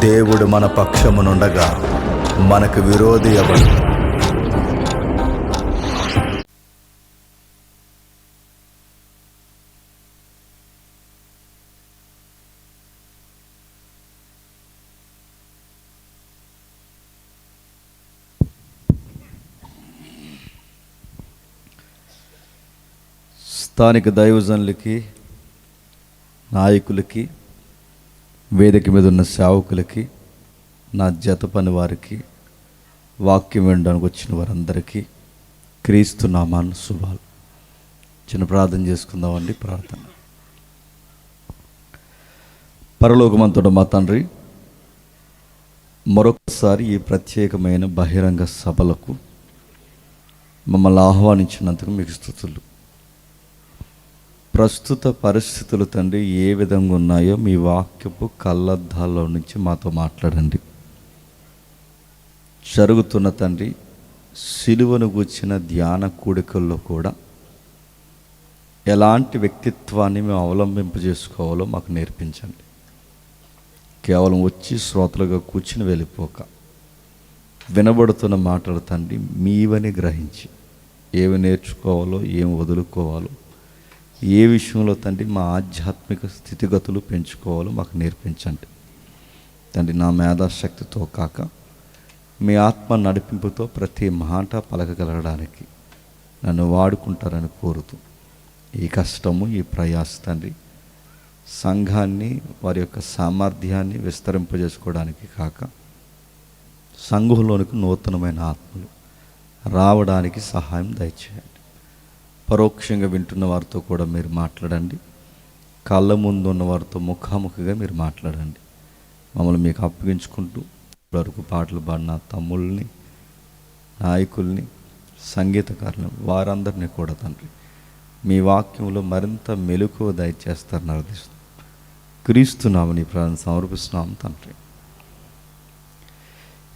దేవుడు మన పక్షమునుండగా మనకు విరోధి ఎవడు? స్థానిక దైవజనులకి, నాయకులకి, వేదిక మీద ఉన్న సేవకులకి, నా జత పని వారికి, వాక్యం వినడానికి వచ్చిన వారందరికీ క్రీస్తు నామాన శుభాలు. చిన్న ప్రార్థన చేసుకుందామండి. ప్రార్థన. పరలోకమంతుడు మా తండ్రి, మరొకసారి ఈ ప్రత్యేకమైన బహిరంగ సభలకు మమ్మల్ని ఆహ్వానించినందుకు మీకు స్తుతులు. ప్రస్తుత పరిస్థితులు తండ్రి ఏ విధంగా ఉన్నాయో మీ వాక్యపు కళ్ళద్దాల్లో నుంచి మాతో మాట్లాడండి. జరుగుతున్న తండ్రి సిలువను గూర్చిన ధ్యాన కూడికల్లో కూడా ఎలాంటి వ్యక్తిత్వాన్ని మేము అవలంబింపజేసుకోవాలో మాకు నేర్పించండి. కేవలం వచ్చి శ్రోతలుగా కూర్చుని వెళ్ళిపోక వినబడుతున్న మాటలు తండ్రి మీవని గ్రహించి ఏమి నేర్చుకోవాలో, ఏమి వదులుకోవాలో, ఏ విషయంలో తండ్రి మా ఆధ్యాత్మిక స్థితిగతులు పెంచుకోవాలో మాకు నేర్పించండి తండ్రి. నా మేధాశక్తితో కాక మీ ఆత్మ నడిపింపుతో ప్రతి మాట పలకగలగడానికి నన్ను వాడుకుంటారని కోరుతూ ఈ కష్టము, ఈ ప్రయాస తండ్రి సంఘాన్ని, వారి యొక్క సామర్థ్యాన్ని విస్తరింపజేసుకోవడానికి కాక సంఘంలోనికి నూతనమైన ఆత్మలు రావడానికి సహాయం దయచేయండి. పరోక్షంగా వింటున్న వారితో కూడా మీరు మాట్లాడండి. కళ్ళ ముందు ఉన్న వారితో ముఖాముఖిగా మీరు మాట్లాడండి. మమ్మల్ని మీకు అప్పగించుకుంటూ వరకు పాటలు పాడిన తమ్ముళ్ళని, నాయకుల్ని, సంగీతకారులని, వారందరినీ కూడా తండ్రి మీ వాక్యంలో మరింత మెలకువ దయచేస్తారని అర్థిస్తాం. క్రీస్తునామని ప్రార్థన సమర్పిస్తున్నాం తండ్రి.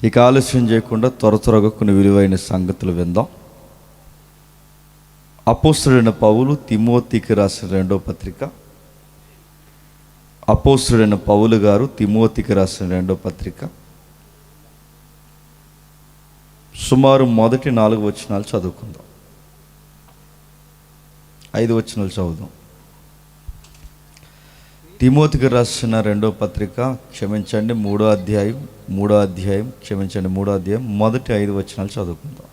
ఇక ఆలస్యం చేయకుండా త్వరగా కొన్ని విలువైన సంగతులు విందాం. అపోస్తలుడైన పౌలు తిమోతికి రాసిన 2వ పత్రిక. అపోస్తలుడైన పౌలు గారు తిమోతికి రాసిన 2వ పత్రిక సుమారు మొదటి 4 వచనాలు చదువుకుందాం. 5 వచనాలు చదువుదాం. తిమోతికి రాసిన 2వ పత్రిక, క్షమించండి 3వ అధ్యాయం, క్షమించండి 3వ అధ్యాయం మొదటి 5 వచనాలు చదువుకుందాం.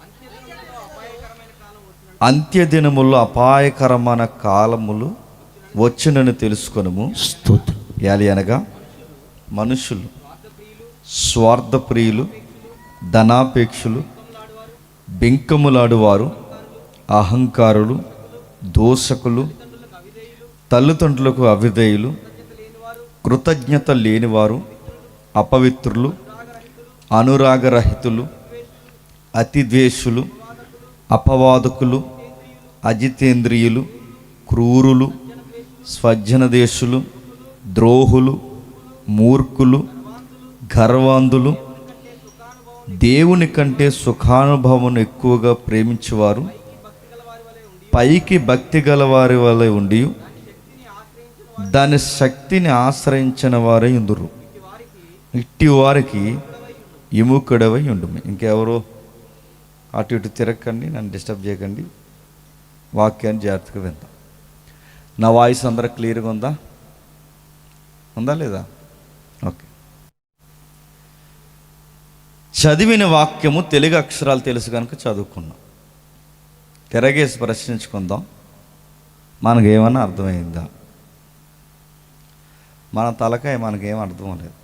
అంత్యదినముల్లో అపాయకరమైన కాలములు వచ్చునని తెలుసుకొనుము. అనగా మనుషులు స్వార్థప్రియులు, ధనాపేక్షులు, బెంకములాడువారు, అహంకారులు, దోషకులు, తల్లిదండ్రులకు అవిధేయులు, కృతజ్ఞత లేనివారు, అపవిత్రులు, అనురాగరహితులు, అతిద్వేషులు, అపవాదకులు, అజితేంద్రియులు, క్రూరులు, స్వజనదేశులు, ద్రోహులు, మూర్ఖులు, గర్వాంధులు, దేవుని కంటే సుఖానుభవం ఎక్కువగా ప్రేమించేవారు, పైకి భక్తి గలవారి వలె ఉండి దాని శక్తిని ఆశ్రయించిన వారే ఉందురు. ఇట్టి వారికి విముఖుడవై ఉండుము. ఇంకెవరో అటు ఇటు తిరగకండి, నన్ను డిస్టర్బ్ చేయకండి. వాక్యాన్ని జాగ్రత్తగా విందాం. నా వాయిస్ అందరూ క్లియర్గా ఉందా లేదా? ఓకే. చదివిన వాక్యము తెలుగు అక్షరాలు తెలుసు కనుక చదువుకున్నాం. తిరగేసి ప్రశ్నించుకుందాం, మనకేమన్నా అర్థమైందా? మన తలకాయ మనకేం అర్థం లేదు,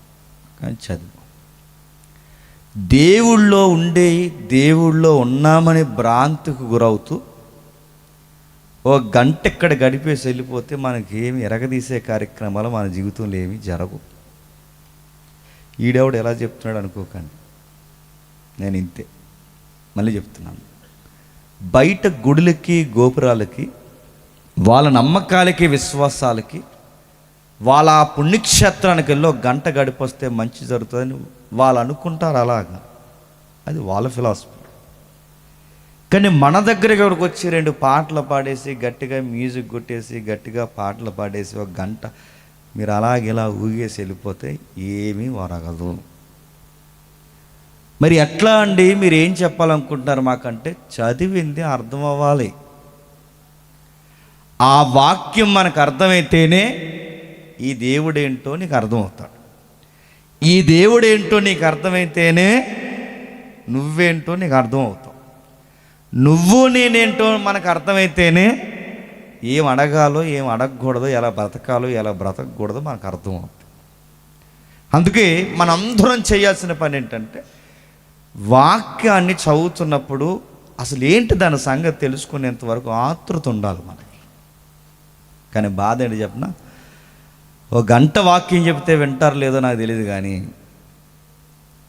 కానీ చదివాం. దేవుళ్ళో ఉన్నామని భ్రాంతికి గురవుతూ ఓ గంట ఇక్కడ గడిపేసి వెళ్ళిపోతే మనకేమి ఎరగదీసే కార్యక్రమాలు మన జీవితంలో ఏమి జరగవు. ఈడెవడు ఎలా చెప్తున్నాడు అనుకోకండి, నేను ఇంతే. మళ్ళీ చెప్తున్నాను, బయట గుడులకి, గోపురాలకి, వాళ్ళ నమ్మకాలకి, విశ్వాసాలకి, వాళ్ళ ఆ పుణ్యక్షేత్రానికి వెళ్ళి ఒక గంట గడిపొస్తే మంచి జరుగుతుందని వాళ్ళు అనుకుంటారు. అలాగా అది వాళ్ళ ఫిలాసఫీ. కానీ మన దగ్గరికి ఎవరికి వచ్చి 2 పాటలు పాడేసి, గట్టిగా మ్యూజిక్ కొట్టేసి, గట్టిగా పాటలు పాడేసి ఒక గంట మీరు అలాగేలా ఊగేసి వెళ్ళిపోతే ఏమీ ఒరగదు. మరి ఎట్లా అండి, మీరు ఏం చెప్పాలనుకుంటున్నారు మాకంటే, చదివింది అర్థం అవ్వాలి. ఆ వాక్యం మనకు అర్థమైతేనే ఈ దేవుడేంటో నీకు అర్థమవుతాడు. ఈ దేవుడేంటో నీకు అర్థమైతేనే నువ్వేంటో నీకు అర్థమవుతావు. నువ్వు నేనేంటో మనకు అర్థమైతేనే ఏం అడగాలో ఏం అడగకూడదో, ఎలా బ్రతకాలో ఎలా బ్రతకకూడదో మనకు అర్థమవుతుంది. అందుకే మనందరం చేయాల్సిన పని ఏంటంటే, వాక్యాన్ని చదువుతున్నప్పుడు అసలు ఏంటి దాని సంగతి తెలుసుకునేంత వరకు ఆతృత ఉండాలి మనకి. కానీ బాధ ఏంటి చెప్పిన, ఒక గంట వాక్యం చెప్తే వింటారు లేదో నాకు తెలియదు, కానీ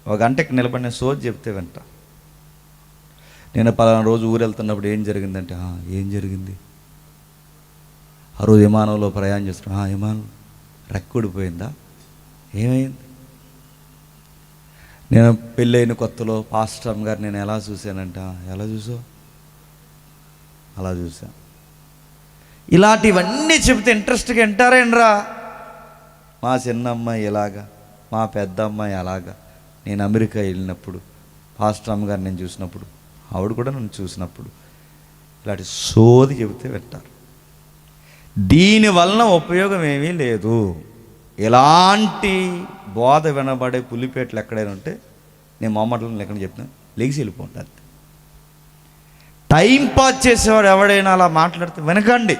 ఒక గంటకి నిలబడిన సోది చెప్తే వింటా. నేను పలానా రోజు ఊరు వెళ్తున్నప్పుడు ఏం జరిగిందంటే, ఏం జరిగింది? ఆ రోజు విమానంలో ప్రయాణం చేస్తున్నా, విమానం రెక్కూడిపోయిందా? ఏమైంది? నేను పెళ్ళైన కొత్తలో పాస్టర్ గారు నేను ఎలా చూశానంట, ఎలా చూసావు? అలా చూసా. ఇలాంటివన్నీ చెబితే ఇంట్రెస్ట్గా వింటారేంట్రా? మా చిన్న అమ్మాయి ఎలాగా, మా పెద్ద అమ్మాయి అలాగా, నేను అమెరికా వెళ్ళినప్పుడు పాస్టర్ గారు నేను చూసినప్పుడు, ఆవిడ కూడా నన్ను చూసినప్పుడు, ఇలాంటి సోది చెబితే వింటారు. దీనివలన ఉపయోగం ఏమీ లేదు. ఎలాంటి బోధ వినబడే పులిపేటలు ఎక్కడైనా ఉంటే నేను మొమ్మటలను ఎక్కడ చెప్తాను, లెగిసి వెళ్ళిపోండి. టైం పాస్ చేసేవాడు ఎవడైనా అలా మాట్లాడితే వినకండి.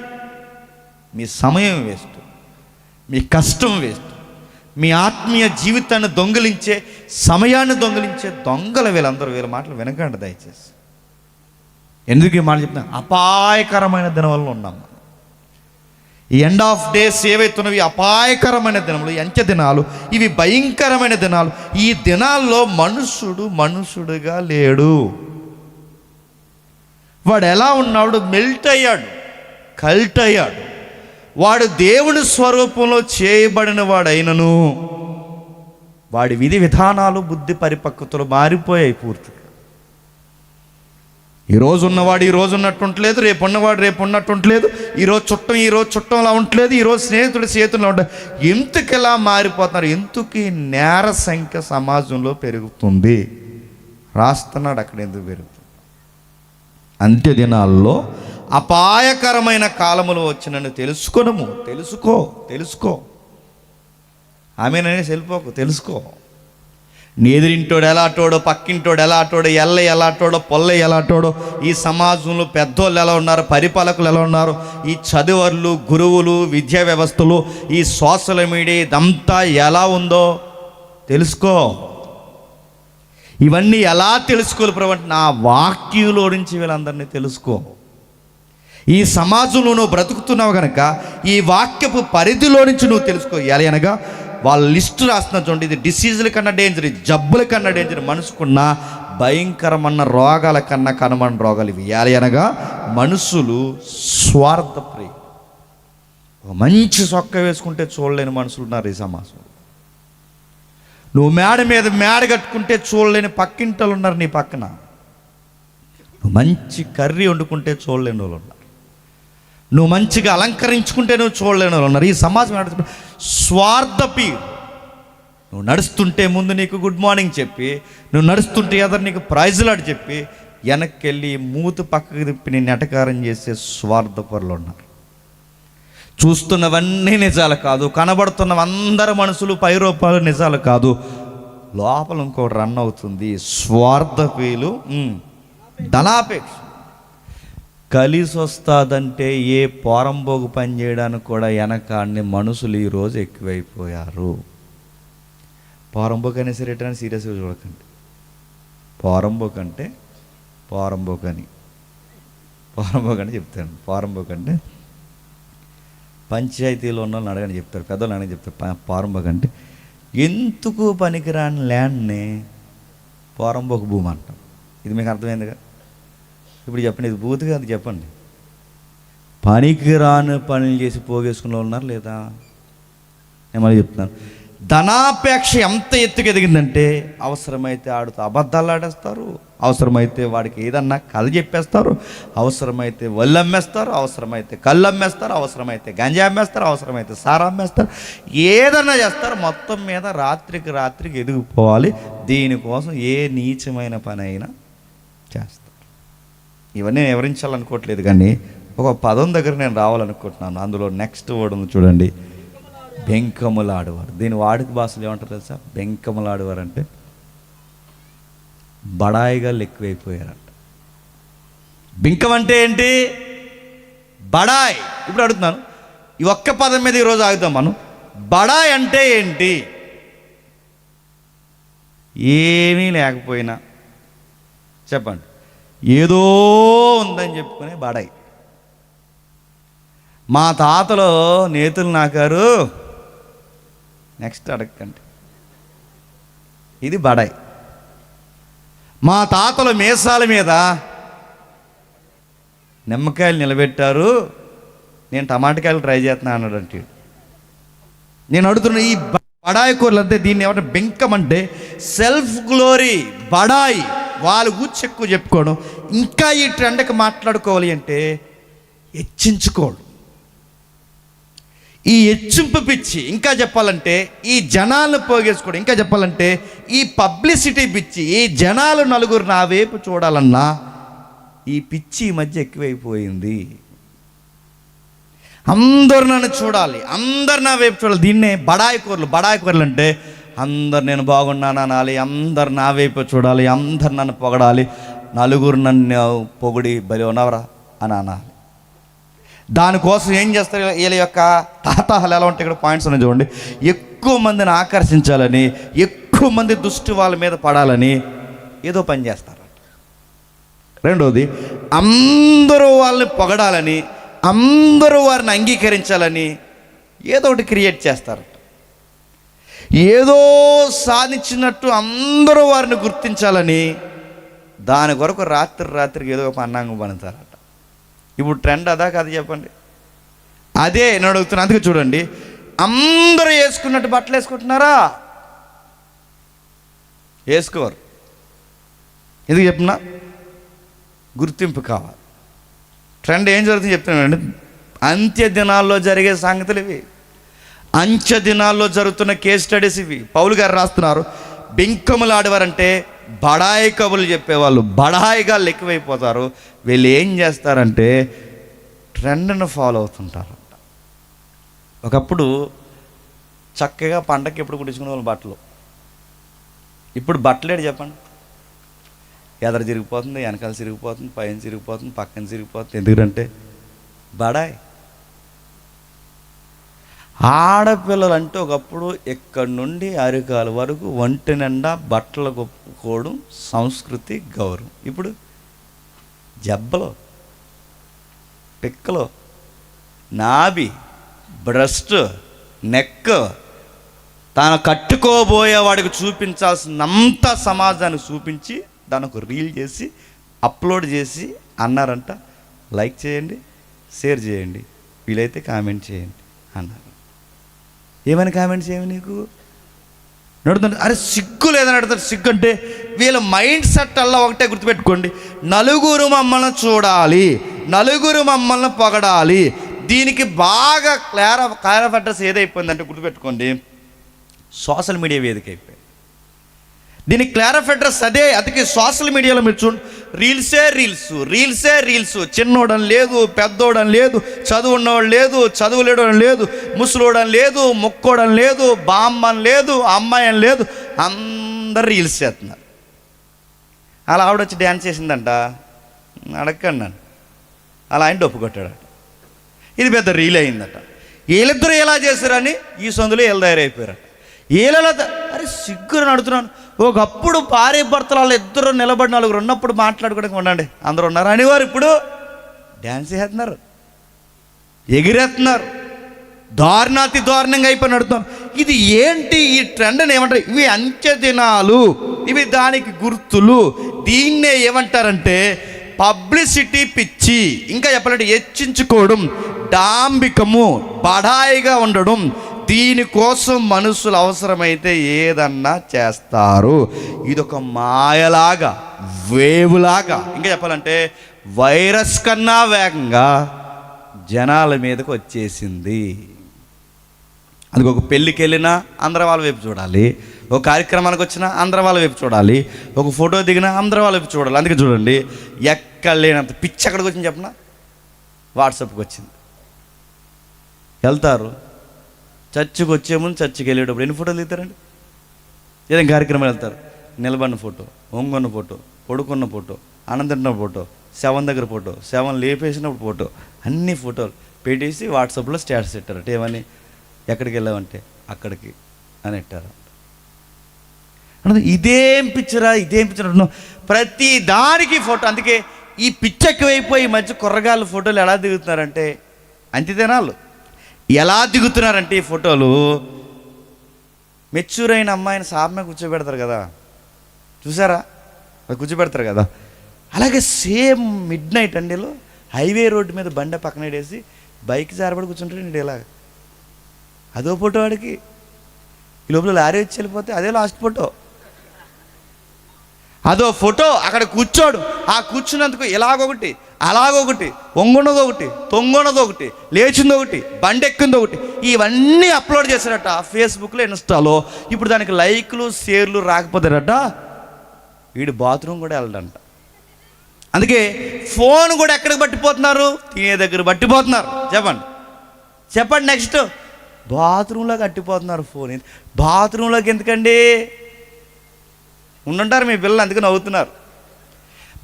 మీ సమయం వేస్ట్, మీ కష్టం వేస్ట్, మీ ఆత్మీయ జీవితాన్ని దొంగిలించే, సమయాన్ని దొంగిలించే దొంగలు వీళ్ళందరూ. వీళ్ళ మాటలు వినకండి దయచేసి. ఎందుకు ఈ మాట చెప్తున్నా? అపాయకరమైన దినం వల్ల ఉన్నాం. ఈ ఎండ్ ఆఫ్ డేస్ ఏవైతున్నవి అపాయకరమైన దినములు, అంత్య దినాలు, ఇవి భయంకరమైన దినాలు. ఈ దినాల్లో మనుషుడుగా లేడు. వాడు ఎలా ఉన్నాడు? మెల్ట్ అయ్యాడు, కల్ట్ అయ్యాడు. వాడు దేవుని స్వరూపంలో చేయబడిన వాడైనను వాడి విధి విధానాలు, బుద్ధి పరిపక్వతలు మారిపోయాయి పూర్తిగా. ఈరోజు ఉన్నవాడు ఈరోజు ఉన్నట్టు ఉండలేదు, రేపు ఉన్నవాడు రేపు ఉన్నట్టు ఉండలేదు. ఈరోజు చుట్టంలా ఉండలేదు, ఈరోజు స్నేహితులు ఉండలేదు. ఎందుకు ఎలా మారిపోతున్నారు? ఎందుకు ఈ నేర సంఖ్య సమాజంలో పెరుగుతుంది? రాస్తున్నాడు అక్కడ, ఎందుకు పెరుగుతుంది? అంత్య దినాల్లో అపాయకరమైన కాలములు వచ్చినని తెలుసుకో. ఆమెననే వెళ్ళిపోకు, తెలుసుకో. నీ ఎదిరింటోడు ఎలాటోడో, పక్కింటోడు ఎలాటోడో, ఎలాటోడో, పొల్ల ఎలాటోడో, ఈ సమాజంలో పెద్దోళ్ళు ఎలా ఉన్నారు, పరిపాలకులు ఎలా ఉన్నారు, ఈ చదువర్లు, గురువులు, విద్యా వ్యవస్థలు, ఈ సోషల్ మీడియా ఇదంతా ఎలా ఉందో తెలుసుకో. ఇవన్నీ ఎలా తెలుసుకోవాలి ప్రభు అంటే, నా వాక్యంలో నుంచి వీళ్ళందరినీ తెలుసుకో. ఈ సమాజంలో నువ్వు బ్రతుకుతున్నావు కనుక ఈ వాక్యపు పరిధిలో నుంచి నువ్వు తెలుసుకో. ఎలా అనగా వాళ్ళ లిస్టు రాస్తున్నా చూడండి, ఇది డిసీజుల కన్నా డేంజర్, జబ్బుల కన్నా డేంజర్, మనసుకున్న భయంకరమైన రోగాల కన్నా కనుమన్న రోగాలు ఇవి. ఎలా అనగా మనుషులు స్వార్థప్రియ. మంచి సొక్క వేసుకుంటే చూడలేని మనుషులు ఉన్నారు ఈ సమాజంలో. నువ్వు మేడ మీద మేడ కట్టుకుంటే చూడలేని పక్కింటలు ఉన్నారు నీ పక్కన. నువ్వు మంచి కర్రీ వండుకుంటే చూడలేని వాళ్ళు ఉన్నారు. నువ్వు మంచిగా అలంకరించుకుంటే నువ్వు చూడలేని వాళ్ళు ఉన్నారు. ఈ సమాజం స్వార్థపి. నువ్వు నడుస్తుంటే ముందు నీకు గుడ్ మార్నింగ్ చెప్పి, నువ్వు నడుస్తుంటే ఎదరు నీకు ప్రైజ్లాడు చెప్పి, వెనక్కి వెళ్ళి మూతి పక్కకు తిప్పి నేను ఎటకారం చేసే స్వార్థపరులు ఉన్నారు. చూస్తున్నవన్నీ నిజాలు కాదు, కనబడుతున్నవందరు మనుషులు పైరూపాలు నిజాలు కాదు, లోపల ఇంకోటి రన్ అవుతుంది. స్వార్థపీలు, ధనాపేక్ష. కలిసి వస్తుందంటే ఏ పోరంబోగు పని చేయడానికి కూడా వెనకాన్ని మనుషులు ఈరోజు ఎక్కువైపోయారు. పోరంబోకు అనేసి రిటర్న్ సీరియస్గా చూడకండి. పోరంబోకు అంటే పోరంబోకు అని చెప్తాను. పోరంబోకు అంటే పంచాయతీలో ఉన్న వాళ్ళని అడగని చెప్తారు, పెద్దవాళ్ళు అడగని చెప్తారు. పోరంబోకు అంటే ఎందుకు పనికిరాని ల్యాండ్ని పోరంబోకు భూమి అంటాం. ఇది మీకు అర్థమైందిగా? ఇప్పుడు చెప్పండి, ఇది బూత్ కాదు, చెప్పండి. పనికిరాని పనులు చేసి పోగేసుకున్న వాళ్ళు ఉన్నారు లేదా? నేను మళ్ళీ చెప్తున్నాను, ధనాపేక్ష ఎంత ఎత్తుకు ఎదిగిందంటే అవసరమైతే ఆడుతూ అబద్ధాలు ఆడేస్తారు, అవసరమైతే వాడికి ఏదన్నా కథ చెప్పేస్తారు, అవసరమైతే వల్లు అమ్మేస్తారు, అవసరమైతే కళ్ళు అమ్మేస్తారు, అవసరమైతే గంజా అమ్మేస్తారు, అవసరమైతే సారా అమ్మేస్తారు, ఏదన్నా చేస్తారు. మొత్తం మీద రాత్రికి ఎదిగిపోవాలి. దీనికోసం ఏ నీచమైన పని అయినా చేస్తారు. ఇవన్నీ నేను వివరించాలనుకోవట్లేదు, కానీ ఒక పదం దగ్గర నేను రావాలనుకుంటున్నాను. అందులో నెక్స్ట్ వర్డ్ ఉంది చూడండి, బెంకములాడువారు. దీని వాడుక భాషలు ఏమంటారు తెలుసా? బెంకములాడువారు అంటే బడాయిగా ఎక్కువైపోయారంట. బింకం అంటే ఏంటి? బడాయ్. ఇప్పుడు అడుగుతున్నాను, ఈ ఒక్క పదం మీద ఈరోజు ఆగుతాం మనం. బడాయ్ అంటే ఏంటి? ఏమీ లేకపోయినా చెప్పండి, ఏదో ఉందని చెప్పుకునే బడాయ్. మా తాతలో నేతులు నాకారు, నెక్స్ట్ అడగండి, ఇది బడాయ్. మా తాతలు మీసాల మీద నిమ్మకాయలు నిలబెట్టారు, నేను టమాటకాయలు ట్రై చేస్తున్నా అన్నాడంటే. నేను అడుగుతున్నా, ఈ బడాయి కూరలు అంతే. దీన్ని ఏమంటే బెంకం అంటే సెల్ఫ్ గ్లోరీ, బడాయి, వాళ్ళు కూర్చి ఎక్కువ చెప్పుకోవడం. ఇంకా ఈ ట్రెండ్కి మాట్లాడుకోవాలి అంటే హెచ్చించుకోవడం, ఈ హెచ్చింపు పిచ్చి. ఇంకా చెప్పాలంటే ఈ జనాలను పోగేసుకోవడం. ఇంకా చెప్పాలంటే ఈ పబ్లిసిటీ పిచ్చి. ఈ జనాలు నలుగురు నా వైపు చూడాలన్నా ఈ పిచ్చి ఈ మధ్య ఎక్కువైపోయింది. అందరు నన్ను చూడాలి, అందరు నా వైపు చూడాలి. దీన్నే బడాయి కూరలు అంటే అందరు నేను బాగున్నాను అనాలి, అందరు నా వైపు చూడాలి, అందరు నన్ను పొగడాలి, నలుగురు నన్ను పొగిడి బలి ఉన్నవరా అని అనాలి. దానికోసం ఏం చేస్తారు? వీళ్ళ యొక్క తాతాహాలు ఎలా ఉంటాయి? ఇక్కడ పాయింట్స్ ఉన్నాయి చూడండి. ఎక్కువ మందిని ఆకర్షించాలని, ఎక్కువ మంది దృష్టి వాళ్ళ మీద పడాలని ఏదో పని చేస్తారు. రెండోది, అందరూ వాళ్ళని పొగడాలని, అందరూ వారిని అంగీకరించాలని ఏదో ఒకటి క్రియేట్ చేస్తారు. ఏదో సాధించినట్టు అందరూ వారిని గుర్తించాలని దాని కొరకు రాత్రికి ఏదో ఒక పన్నాంగం పడతారట. ఇప్పుడు ట్రెండ్ అదా కాదు చెప్పండి? అదే నేను అడుగుతున్నా. అందుకే చూడండి, అందరూ వేసుకున్నట్టు బట్టలు వేసుకుంటున్నారా? వేసుకోరు. ఎందుకు చెప్తున్నా? గుర్తింపు కావాలి. ట్రెండ్ ఏం జరుగుతుంది చెప్తున్నానండి. అంత్య దినాల్లో జరిగే సంగతులు ఇవి. అంత్య దినాల్లో జరుగుతున్న కేస్ స్టడీస్ ఇవి. పౌలు గారు రాస్తున్నారు, బెంకములాడేవారంటే బడాయి కబుర్లు చెప్పేవాళ్ళు, బడాయిగా ఎక్కువైపోతారు. వీళ్ళు ఏం చేస్తారంటే ట్రెండ్ను ఫాలో అవుతుంటారంట. ఒకప్పుడు చక్కగా పండగకి ఎప్పుడు కుట్టించుకునే వాళ్ళు బట్టలు. ఇప్పుడు బట్టలేడు చెప్పండి, ఎదర చిరిగిపోతుంది, వెనకాల చిరిగిపోతుంది, పైన చిరిగిపోతుంది, పక్కన చిరిగిపోతుంది. ఎందుకంటే బడాయి. ఆడపిల్లలు అంటే ఒకప్పుడు ఎక్కడి నుండి అరికాల వరకు ఒంటి నిండా బట్టలు కొప్పుకోవడం సంస్కృతి, గౌరవం. ఇప్పుడు జబ్బలు, పిక్కలు, నాభి, బ్రెస్ట్, నెక్, తాను కట్టుకోబోయే వాడికి చూపించాల్సినంత సమాజానికి చూపించి దాన్ని ఒక రీల్ చేసి అప్లోడ్ చేసి అన్నారంట, లైక్ చేయండి, షేర్ చేయండి, వీలైతే కామెంట్ చేయండి అన్నారు. ఏమైనా కామెంట్స్ ఏమి నీకు నడుతుంది? అరే సిగ్గు లేదని అడుగుతారు. సిగ్గు అంటే వీళ్ళ మైండ్ సెట్ అలా ఒకటే గుర్తుపెట్టుకోండి, నలుగురు మమ్మల్ని చూడాలి, నలుగురు మమ్మల్ని పొగడాలి. దీనికి బాగా క్లారిఫ్ అడ్రస్ ఏదైపోయిందంటే గుర్తుపెట్టుకోండి, సోషల్ మీడియా వేదిక అయిపోయింది. దీనికి క్లారిఫ్ అడ్రస్ అదే. అందుకే సోషల్ మీడియాలో మీరు చూడండి, రీల్సే రీల్స్. చిన్నోడని లేదు, పెద్దోడని లేదు, చదువు ఉన్నవాడు లేదు, చదువు లేడని లేదు, ముసలోడని లేదు, మొక్కోడని లేదు, బామ్మని లేదు, అమ్మాయి అని లేదు, అందరు రీల్స్ చేస్తున్నారు. అలా ఆవిడ వచ్చి డ్యాన్స్ చేసిందంట, అడగండి నన్ను. అలా ఆయన డొప్పు కొట్టాడట, ఇది పెద్ద రీల్ అయిందట. వీళ్ళిద్దరూ ఎలా చేశారని ఈ సందులో వీళ్ళు తయారైపోయారట. వీళ్ళ అరే సిగ్గురు నడుతున్నాను. ఒకప్పుడు భార్య భర్తలు వాళ్ళు ఇద్దరు నిలబడి నలుగురు ఉన్నప్పుడు మాట్లాడుకోవడానికి ఉండండి, అందరూ ఉన్నారు అనేవారు. ఇప్పుడు డ్యాన్స్ చేస్తున్నారు, ఎగిరేస్తున్నారు, దారుణాతి దారుణంగా అయిపోయి నడుతున్నారు. ఇది ఏంటి? ఈ ట్రెండ్ని ఏమంటారు? ఇవి అంత్య దినాలు, ఇవి దానికి గుర్తులు. దీన్నే ఏమంటారంటే పబ్లిసిటీ పిచ్చి. ఇంకా చెప్పాలంటే హెచ్చించుకోవడం, డాంబికము, బడాయిగా ఉండడం. దీనికోసం మనుషులు అవసరమైతే ఏదన్నా చేస్తారు. ఇదొక మాయలాగా, వేవులాగా, ఇంకా చెప్పాలంటే వైరస్ కన్నా వేగంగా జనాల మీదకి వచ్చేసింది. అందుకు ఒక పెళ్ళికి వెళ్ళినా అందరం వాళ్ళ వైపు చూడాలి, ఒక కార్యక్రమానికి వచ్చినా అందరం వాళ్ళ వైపు చూడాలి, ఒక ఫోటో దిగినా అందరం వాళ్ళ వైపు చూడాలి. అందుకే చూడండి, ఎక్కడ లేనంత పిచ్చి ఎక్కడికి వచ్చింది చెప్పనా? వాట్సాప్కి వచ్చింది. వెళ్తారు, చర్చికి వచ్చే ముందు చర్చికి వెళ్ళేటప్పుడు ఎన్ని ఫోటోలు దిగుతారండి? ఏదైనా కార్యక్రమం వెళ్తారు, నిలబడిన ఫోటో, ఒంగొన్న ఫోటో, పడుకున్న ఫోటో, అనంతరం ఫోటో, శవం దగ్గర ఫోటో, శవం లేపేసినప్పుడు ఫోటో, అన్ని ఫోటోలు పెట్టేసి వాట్సాప్లో స్టేటస్ పెట్టారట. ఏమని? ఎక్కడికి వెళ్ళామంటే అక్కడికి అని పెట్టారు. ఇదేం పిక్చరా, ఇదేం పిక్చర్ అంటున్నాం, ప్రతి దానికి ఫోటో. అందుకే ఈ పిచ్చెక్కువైపోయి ఈ మధ్య కుర్రగాళ్ళు ఫోటోలు ఎలా దిగుతున్నారంటే, అంతిదినాలు ఎలా దిగుతున్నారంటే ఈ ఫోటోలు, మెచ్యూర్ అయిన అమ్మాయిని సాపమే కూర్చోబెడతారు కదా, చూసారా? అది కూర్చోబెడతారు కదా. అలాగే సేమ్ మిడ్ నైట్ అండి, హైవే రోడ్డు మీద బండ పక్కన వేసి బైక్ జారబడి కూర్చుంటాడు ఇలా. అదో ఫోటో వాడికి. ఈ లోపల లారీ వచ్చి వెళ్ళిపోతే అదే లాస్ట్ ఫోటో. అదో ఫోటో. అక్కడ కూర్చోడు, ఆ కూర్చున్నందుకు ఇలాగొకటి, అలాగొకటి, వంగున్నది ఒకటి, తొంగున్నది ఒకటి, లేచింది ఒకటి, బండి ఎక్కింది ఒకటి, ఇవన్నీ అప్లోడ్ చేశారట ఫేస్బుక్లో, ఇన్స్టాలో. ఇప్పుడు దానికి లైక్లు, షేర్లు రాకపోతారట, వీడు బాత్రూమ్ కూడా వెళ్ళడంట. అందుకే ఫోన్ కూడా ఎక్కడికి పట్టిపోతున్నారు? తినే దగ్గర పట్టిపోతున్నారు. చెప్పండి నెక్స్ట్, బాత్రూంలోకి అట్టిపోతున్నారు ఫోన్. బాత్రూంలోకి ఎందుకండి? ఉండుంటారు మీ పిల్లలు, అందుకు నవ్వుతున్నారు.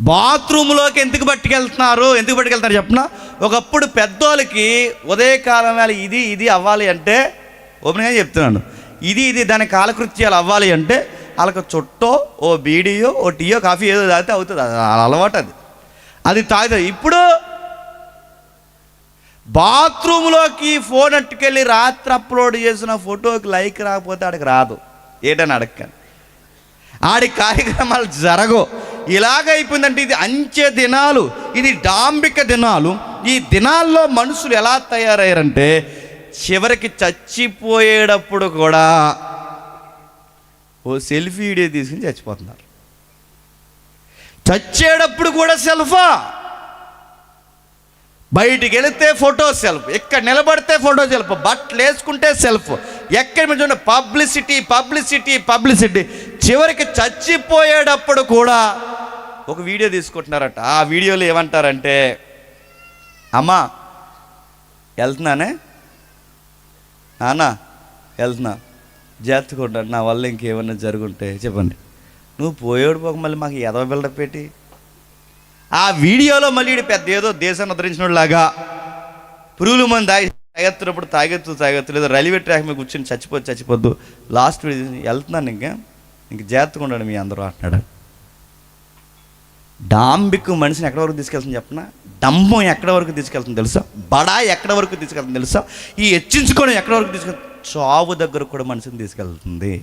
బాత్రూంలోకి ఎందుకు పట్టుకెళ్తున్నారు చెప్పనా? ఒకప్పుడు పెద్దోళ్ళకి ఉదయకాలం వేళ ఇది అవ్వాలి అంటే, ఓపెన్గా చెప్తున్నాను, ఇది దాని కాలకృత్యాలు అవ్వాలి అంటే వాళ్ళకి చుట్టో, ఓ బీడియో, ఓ టీయో, కాఫీ ఏదో తాగితే అవుతుంది. అలవాటు అది తాగుతుంది. ఇప్పుడు బాత్రూంలోకి ఫోన్ అట్టుకెళ్ళి రాత్రి అప్లోడ్ చేసిన ఫోటోకి లైక్ రాకపోతే ఆడికి రాదు. ఏటని అడగండి, ఆడి కార్యక్రమాలు జరగవు. ఇలాగైపోయిందంటే ఇది అంచె దినాలు, ఇది డాంబిక దినాలు. ఈ దినాల్లో మనుషులు ఎలా తయారయ్యారంటే, చివరికి చచ్చిపోయేటప్పుడు కూడా ఓ సెల్ఫీ వీడియో తీసుకుని చచ్చిపోతున్నారు. చచ్చేటప్పుడు కూడా సెల్ఫా. బయటికి వెళితే ఫోటో సెల్ఫ్, ఎక్కడ నిలబడితే ఫోటో సెల్ఫ్, బట్టలు వేసుకుంటే సెల్ఫ్, ఎక్కడ చూడండి పబ్లిసిటీ. చివరికి చచ్చిపోయేటప్పుడు కూడా ఒక వీడియో తీసుకుంటున్నారట. ఆ వీడియోలో ఏమంటారంటే, అమ్మా వెళ్తున్నానే, నాన్న వెళ్తున్నా, జాగ్రత్తగా ఉంటాడు, నా వల్ల ఇంకేమన్నా జరుగుంటే చెప్పండి. నువ్వు పోయేడు పోక మళ్ళీ మాకు ఎదవ బిల్డప్ పెట్టి ఆ వీడియోలో మళ్ళీ పెద్ద ఏదో దేశాన్ని ఉద్ధరించినలాగా పురుగుల మంది తాగెత్తున్నప్పుడు తాగెత్తు లేదా రైల్వే ట్రాక్ మీద కూర్చొని చచ్చిపోద్దు, లాస్ట్ వెళ్తున్నాను ఇంక జాగ్రత్తగా ఉండండి మీ అందరూ అంటున్నాడు. డాంబిక్ మనిషిని ఎక్కడి వరకు తీసుకెళ్తుంది చెప్పనా? డంబం ఎక్కడి వరకు తీసుకెళ్తుంది తెలుసా? బడా ఎక్కడి వరకు తీసుకెళ్తుంది తెలుసా? ఈ హెచ్చించుకోవడం ఎక్కడి వరకు తీసుకెళ్తుంది? చావు దగ్గర కూడా మనిషిని తీసుకెళ్తుంది.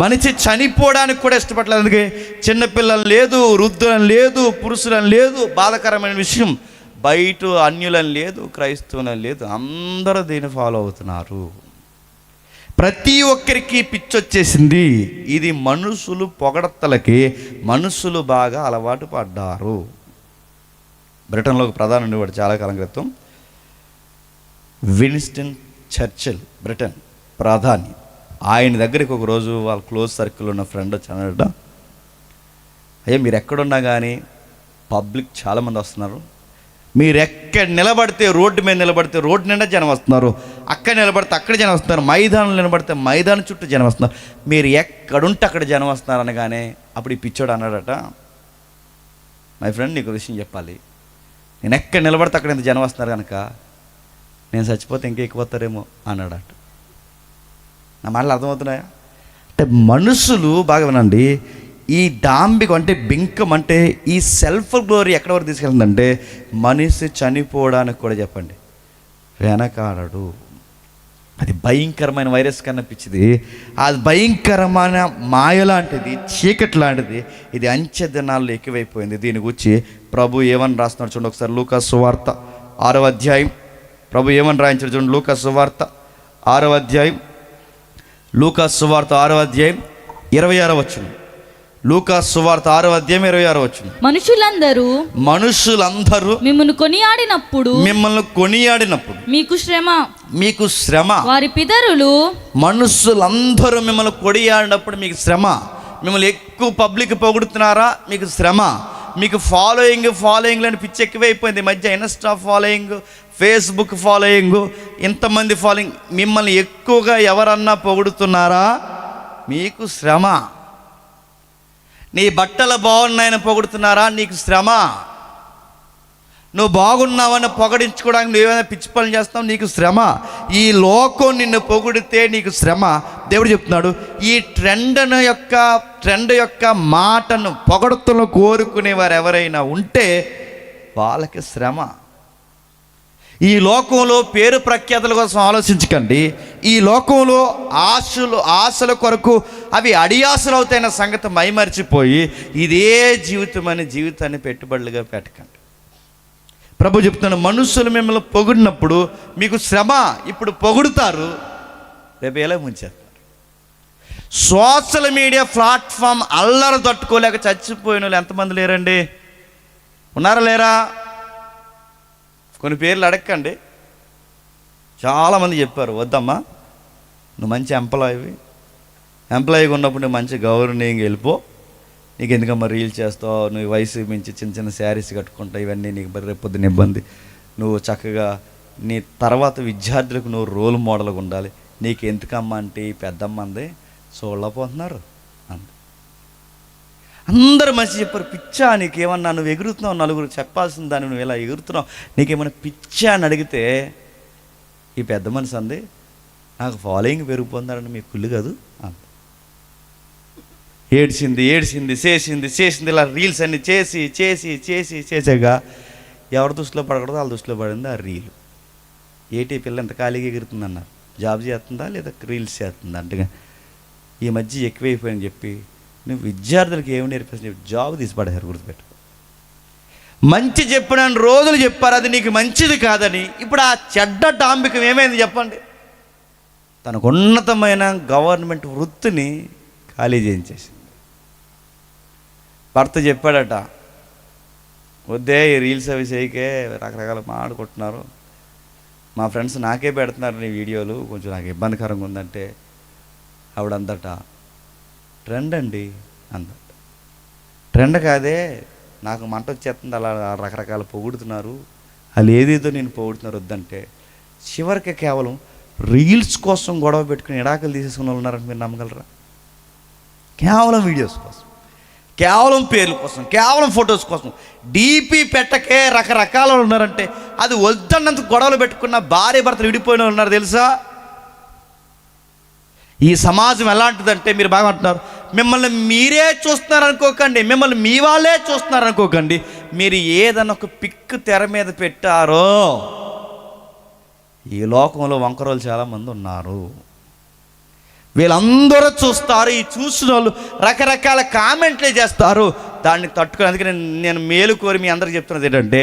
మనిషి చనిపోవడానికి కూడా ఇష్టపడలేదు. అందుకే చిన్నపిల్లలు లేదు, వృద్ధులను లేదు, పురుషులను లేదు. బాధాకరమైన విషయం, బయట అన్యులను లేదు, క్రైస్తవులను లేదు, అందరూ దీన్ని ఫాలో అవుతున్నారు. ప్రతి ఒక్కరికి పిచ్చొచ్చేసింది. ఇది మనుషులు పొగడతలకి మనుషులు బాగా అలవాటు పడ్డారు. బ్రిటన్లో ఒక ప్రధాని ఉండేవాడు చాలా కాలం క్రితం, విన్స్టన్ చర్చిల్, బ్రిటన్ ప్రధాని. ఆయన దగ్గరికి ఒకరోజు వాళ్ళ క్లోజ్ సర్కిల్ ఉన్న ఫ్రెండ్ వచ్చి అన్నాడట, అయ్యా మీరు ఎక్కడున్నా కానీ పబ్లిక్ చాలామంది వస్తున్నారు, మీరు ఎక్కడ నిలబడితే రోడ్డు మీద నిలబడితే రోడ్డు నిండా జనం వస్తున్నారు, అక్కడ నిలబడితే అక్కడ జనం వస్తున్నారు, మైదానంలో నిలబడితే మైదానం చుట్టూ జనం వస్తున్నారు, మీరు ఎక్కడుంటే అక్కడ జనం వస్తున్నారు అనగానే అప్పుడు ఈ పిచ్చోడు అన్నాడట, మై ఫ్రెండ్ నీకు విషయం చెప్పాలి, నేను ఎక్కడ నిలబడితే అక్కడ ఎంత జనం వస్తున్నారు కనుక నేను చచ్చిపోతే ఇంకా ఎక్కిపోతారేమో అన్నాడట. నా మాటలు అర్థమవుతున్నాయా? అంటే మనుషులు బాగా వినండి, ఈ డాంబికం అంటే బింకం అంటే ఈ సెల్ఫ్ గ్లోరీ ఎక్కడ వరకు తీసుకెళ్తుందంటే మనిషి చనిపోవడానికి కూడా చెప్పండి వెనకాడడు. అది భయంకరమైన వైరస్ కన్నా పిచ్చిది, అది భయంకరమైన మాయ లాంటిది, చీకటి లాంటిది. ఇది అంచె దినాల్లో ఎక్కువైపోయింది. దీని గురించి ప్రభు ఏమని రాస్తున్నాడు చూడండి ఒకసారి. లూకా సువార్త 6వ అధ్యాయం ప్రభు ఏమని రాయించాడు చూడండి. లూకా సువార్త 6వ అధ్యాయం, లూకా సువార్త 6వ అధ్యాయం 26వ వచనం. లూకా సువార్త 6వ అధ్యాయం 26వ వచనం. మనుషులందరూ మిమ్మల్ని కొనియాడినప్పుడు మీకు శ్రమ. వారి పితరులు మనుషులందరూ మిమ్మల్ని కొనియాడినప్పుడు మీకు శ్రమ. మిమ్మల్ని ఎక్కువ పబ్లిక్ పొగుడుతున్నారా, మీకు శ్రమ. మీకు ఫాలోయింగ్ అని పిచ్చి ఎక్కువైపోయింది ఈ మధ్య. ఇన్స్టా ఫాలోయింగ్, ఫేస్బుక్ ఫాలోయింగ్, ఇంతమంది ఫాలోయింగ్. మిమ్మల్ని ఎక్కువగా ఎవరన్నా పొగుడుతున్నారా, మీకు శ్రమ. నీ బట్టలు బాగున్నాయని పొగుడుతున్నారా, నీకు శ్రమ. నువ్వు బాగున్నావని పొగడించుకోవడానికి నువ్వేమైనా పిచ్చి పనులు చేస్తావు, నీకు శ్రమ. ఈ లోకం నిన్ను పొగిడితే నీకు శ్రమ. దేవుడు చెప్తున్నాడు, ఈ ట్రెండ్ యొక్క మాటను పొగడుతను కోరుకునేవారు ఎవరైనా ఉంటే వాళ్ళకి శ్రమ. ఈ లోకంలో పేరు ప్రఖ్యాతుల కోసం ఆలోచించకండి. ఈ లోకంలో ఆశల కొరకు అవి అడియాసలు అవుతాయన్న సంగతి మైమరిచిపోయి ఇదే జీవితాన్ని పెట్టుబడులుగా పెట్టకండి. ప్రభు చెప్తున్నాడు, మనుషులు మిమ్మల్ని పొగిడినప్పుడు మీకు శ్రమ. ఇప్పుడు పొగుడుతారు, రేపు ఎలా ముంచేస్తారు. సోషల్ మీడియా ప్లాట్ఫామ్ అల్లరి తట్టుకోలేక చచ్చిపోయిన వాళ్ళు ఎంతమంది లేరండి? ఉన్నారా లేరా? కొన్ని పేర్లు అడగండి. చాలామంది చెప్పారు, వద్దమ్మా నువ్వు మంచి ఎంప్లాయీగా ఉన్నప్పుడు నువ్వు మంచి గౌరవనీయంగా వెళ్ళిపో, నీకు ఎందుకమ్మా రీల్ చేస్తావు, నువ్వు వయసు మించి చిన్న శారీస్ కట్టుకుంటావు, ఇవన్నీ నీకు రేపొద్దున ఇబ్బంది. నువ్వు చక్కగా నీ తర్వాత విద్యార్థులకు నువ్వు రోల్ మోడల్గా ఉండాలి, నీకు ఎందుకమ్మా అంటే ఈ పెద్దమ్మంది చూడలేకపోతున్నారు అంత. అందరూ మంచి చెప్పారు. పిచ్చా నీకేమన్నా, నువ్వు ఎగురుతున్నావు, నలుగురు చెప్పాల్సిన దాన్ని నువ్వు ఇలా ఎగురుతున్నావు, నీకేమన్నా పిచ్చా అని అడిగితే ఈ పెద్ద మనిషి అంది, నాకు ఫాలోయింగ్ పెరిగిపోతున్నారని మీకు కుళ్ళు కాదు అంత. ఏడ్చింది, చేసింది ఇలా రీల్స్ అన్ని చేసాక ఎవరి దృష్టిలో పడకూడదు వాళ్ళ దృష్టిలో పడింది ఆ రీలు. ఏటీ పిల్ల ఎంత ఖాళీగా ఎగురుతుందన్నారు, జాబ్ చేస్తుందా లేదా రీల్స్ చేస్తుందా అంటే ఈ మధ్య ఎక్కువైపోయిందని చెప్పి నువ్వు విద్యార్థులకు ఏమి నేర్పిస్తుంది చెప్పి జాబ్ తీసి పడేశారు. గుర్తుపెట్టు. మంచి చెప్పిన రోజులు చెప్పారు అది నీకు మంచిది కాదని. ఇప్పుడు ఆ చెడ్డ డాంబికం ఏమైంది చెప్పండి? తనకు ఉన్నతమైన గవర్నమెంట్ వృత్తిని ఖాళీ చేయించేసింది. భర్త చెప్పాడట, వద్దే ఈ రీల్స్ అవి చేయకే, రకరకాల మాడుకుంటున్నారు, మా ఫ్రెండ్స్ నాకే పెడుతున్నారు నీ వీడియోలు, కొంచెం నాకు ఇబ్బందికరంగా ఉందంటే ఆవిడందట, ట్రెండ్ అండి అందట. ట్రెండ్ కాదే, నాకు మంట వచ్చేస్తుంది, అలా రకరకాల పొగుడుతున్నారు, వాళ్ళు ఏదేదో నేను పొగుడుతున్నారు వద్దంటే. చివరికి కేవలం రీల్స్ కోసం గొడవ పెట్టుకుని ఇడాకలు తీసేసుకుని వాళ్ళు ఉన్నారని మీరు నమ్మగలరా? కేవలం వీడియోస్ కోసం, కేవలం పేర్ల కోసం, కేవలం ఫొటోస్ కోసం డీపీ పెట్టకే రకరకాల ఉన్నారంటే అది వద్దన్నంత గొడవలు పెట్టుకున్న భార్య భర్తలు విడిపోయిన ఉన్నారు తెలుసా? ఈ సమాజం ఎలాంటిదంటే, మీరు బాగా అంటున్నారు, మిమ్మల్ని మీరే చూస్తున్నారు అనుకోకండి, మిమ్మల్ని మీ వాళ్ళే చూస్తున్నారు అనుకోకండి. మీరు ఏదన్నా ఒక పిక్ తెర మీద పెట్టారో ఈ లోకంలో వంకరోలు చాలామంది ఉన్నారు. వీళ్ళందరూ చూస్తారు, ఈ చూసిన వాళ్ళు రకరకాల కామెంట్లే చేస్తారు, దాన్ని తట్టుకుని. అందుకే నేను మేలు కోరి మీ అందరికి చెప్తున్నది ఏంటంటే,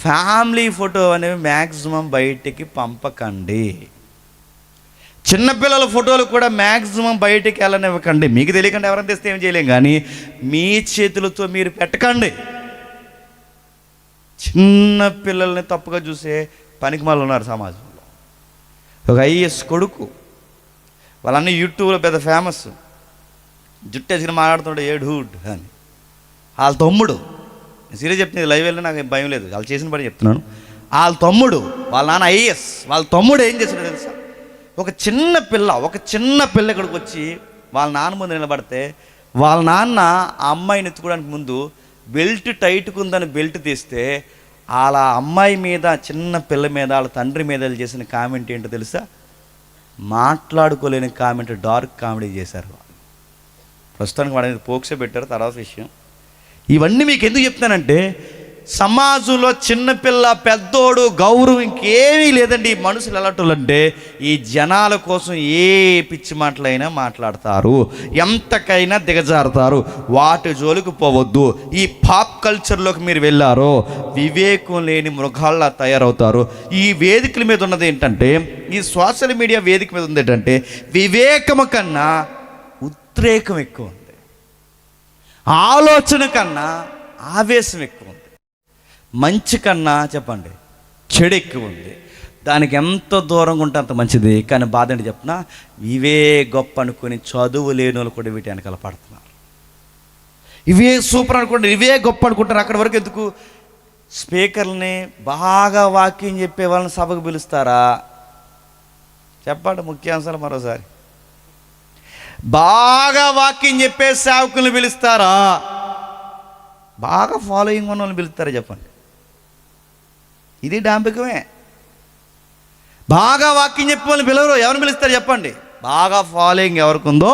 ఫ్యామిలీ ఫోటో అనేవి మ్యాక్సిమం బయటికి పంపకండి. చిన్నపిల్లల ఫోటోలు కూడా మ్యాక్సిమం బయటికి వెళ్ళనివ్వకండి. మీకు తెలియకుండా ఎవరైనా తెస్తే ఏం చేయలేం, కానీ మీ చేతులతో మీరు పెట్టకండి. చిన్న పిల్లల్ని తప్పుగా చూసే పనికిమాలు ఉన్నారు సమాజంలో. ఒక ఐఏఎస్ కొడుకు, వాళ్ళన్నీ యూట్యూబ్లో పెద్ద ఫేమస్, జుట్టేసుకుని మాట్లాడుతున్నాడు ఏడుహుడ్ అని. వాళ్ళ తమ్ముడు, నేను సీరియస్ చెప్తుంది, లైవ్ వెళ్ళి నాకు భయం లేదు, వాళ్ళు చేసిన పని చెప్తున్నాను. వాళ్ళ తమ్ముడు, వాళ్ళ నాన్న ఐఏఎస్, వాళ్ళ తమ్ముడు ఏం చేశాడో తెలుసా? ఒక చిన్న పిల్ల ఇక్కడికి వచ్చి వాళ్ళ నాన్న ముందు నిలబడితే వాళ్ళ నాన్న ఆ అమ్మాయిని ఎత్తుకోవడానికి ముందు బెల్ట్ టైట్గా ఉందని బెల్ట్ తీస్తే వాళ్ళ అమ్మాయి మీద, చిన్న పిల్ల మీద, వాళ్ళ తండ్రి మీద చేసిన కామెంట్ ఏంటో తెలుసా? మాట్లాడుకోలేని కామెంట్, డార్క్ కామెడీ చేశారు. ప్రస్తుతానికి వాడి పోక్సే పెట్టారు, తర్వాత విషయం. ఇవన్నీ మీకు ఎందుకు చెప్తానంటే, సమాజంలో చిన్నపిల్ల పెద్దోడు గౌరవం ఇంకేమీ లేదండి. ఈ మనుషులు ఎలాంటి ఈ జనాల కోసం ఏ పిచ్చి మాటలైనా మాట్లాడతారు, ఎంతకైనా దిగజారుతారు. వాటి జోలికి పోవద్దు. ఈ పాప్ కల్చర్లోకి మీరు వెళ్ళారో వివేకం లేని మృగాల్లా తయారవుతారు. ఈ వేదికల మీద ఉన్నది ఏంటంటే, ఈ సోషల్ మీడియా వేదిక మీద ఉంది ఏంటంటే, వివేకము కన్నా ఉద్రేకం ఎక్కువ ఉంది, ఆలోచన కన్నా ఆవేశం ఎక్కువ ఉంది, మంచి కన్నా చెప్పండి చెడు ఎక్కువ ఉంది. దానికి ఎంత దూరంగా ఉంటే అంత మంచిది. కానీ బాధ ఏంటి చెప్పిన, ఇవే గొప్ప అనుకుని చదువు లేని వాళ్ళు కూడా వీటి వెనకాల పడుతున్నారు. ఇవే సూపర్ అనుకుంటారు, ఇవే గొప్ప అనుకుంటారు. అక్కడి వరకు ఎందుకు? స్పీకర్ని బాగా వాక్యం చెప్పే వాళ్ళని సభకు పిలుస్తారా? చెప్పండి ముఖ్యాంశాలు మరోసారి. బాగా వాక్యం చెప్పే సేవకుల్ని పిలుస్తారా? బాగా ఫాలోయింగ్ ఉన్న వాళ్ళని పిలుస్తారా? చెప్పండి. ఇది డాంపికమే. బాగా వాక్యం చెప్పే వాళ్ళని పిలవరు. ఎవరిని పిలుస్తారు చెప్పండి? బాగా ఫాలోయింగ్ ఎవరికి ఉందో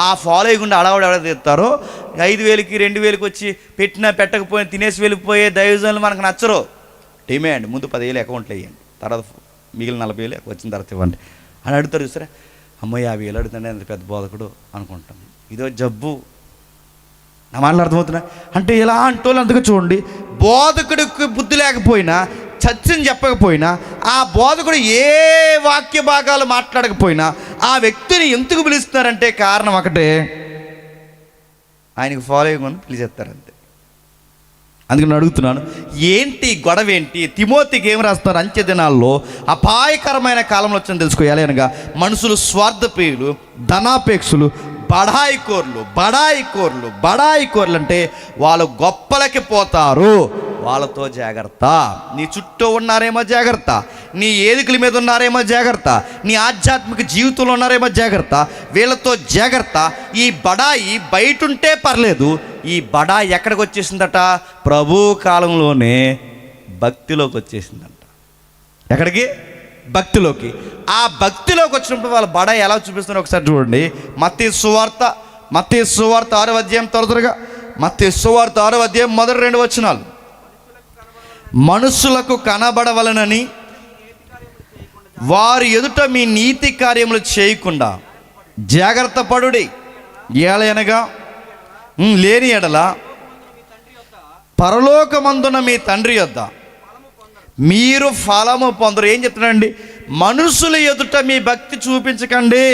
ఆ ఫాలోయింగ్ ఉండి అడవాడు ఎవడ తీస్తారో, 5,000కి 2,000కి వచ్చి పెట్టినా పెట్టకపోయినా తినేసి వెళ్ళిపోయే దైవజనులు మనకు నచ్చరు. డిమాండ్ ముందు 10,000 అకౌంట్లు వేయండి, తర్వాత మిగిలిన 40,000 వచ్చిన తర్వాత ఇవ్వండి అని అడుగుతారు. చూసారా, అమ్మాయి 50,000 అడుగుతుండే అంత పెద్ద బోధకుడు అనుకుంటాం. ఇదో జబ్బు. నా మాటలు అర్థమవుతున్నా అంటే ఇలా అంటోళ్ళు అందుకు చూడండి, బోధకుడికి బుద్ధి లేకపోయినా, చర్చని చెప్పకపోయినా, ఆ బోధకుడు ఏ వాక్య భాగాలు మాట్లాడకపోయినా ఆ వ్యక్తిని ఎందుకు పిలుస్తున్నారంటే కారణం ఒకటే, ఆయనకు ఫాలోయింగ్ అని పిలిచేస్తారంతే. అందుకని అడుగుతున్నాను, ఏంటి గొడవ ఏంటి? తిమోతికి ఏం రాస్తున్నారు? అంత్య దినాల్లో అపాయకరమైన కాలంలో వచ్చిందని తెలుసుకోవాలి. అనగా మనుషులు స్వార్థప్రియులు, ధనాపేక్షులు, బడాయికోర్లు అంటే వాళ్ళు గొప్పలకి పోతారు. వాళ్ళతో జాగ్రత్త. నీ చుట్టూ ఉన్నారేమో జాగ్రత్త, నీ ఏదికల మీద ఉన్నారేమో జాగ్రత్త, నీ ఆధ్యాత్మిక జీవితంలో ఉన్నారేమో జాగ్రత్త. వీళ్ళతో జాగ్రత్త. ఈ బడాయి బయట ఉంటే పర్లేదు, ఈ బడాయి ఎక్కడికి వచ్చేసిందట? ప్రభు కాలంలోనే భక్తిలోకి వచ్చేసిందంట. ఎక్కడికి? భక్తిలోకి. ఆ భక్తిలోకి వచ్చినప్పుడు వాళ్ళ బడాయి ఎలా చూపిస్తున్నారు ఒకసారి చూడండి. మత్తయి సువార్త 6వ అధ్యాయం, త్వరగా మత్తయి సువార్త 6వ అధ్యాయం మొదటి 2 వచనాలు. మనుషులకు కనబడవలనని వారి ఎదుట మీ నీతి కార్యములు చేయకుండా జాగ్రత్త పడుడి. ఏలయనగా లేని ఎడల పరలోకమందున మీ తండ్రి యొద్ద మీరు ఫలము పొందరు. ఏం చెప్తున్నాడండి? మనుషుల ఎదుట మీ భక్తి చూపించకండి,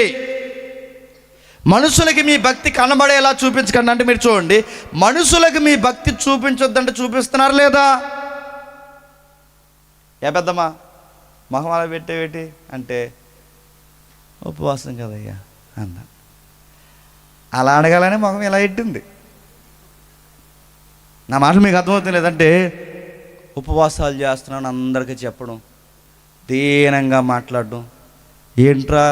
మనుషులకి మీ భక్తి కనబడేలా చూపించకండి. అంటే మీరు చూడండి, మనుషులకు మీ భక్తి చూపించొద్దంటే చూపిస్తున్నారు లేదా? ఏ పెద్దమ్మా మొహమాల పెట్టేవేటి అంటే ఉపవాసం కదయ్యా అన్నా. అలా అడగాలని మొహం ఇలా ఎట్టింది. నా మాటలు మీకు అర్థమవుతుంది లేదంటే, ఉపవాసాలు చేస్తున్నాను అందరికీ చెప్పడం, దీనంగా మాట్లాడడం, ఏంట్రా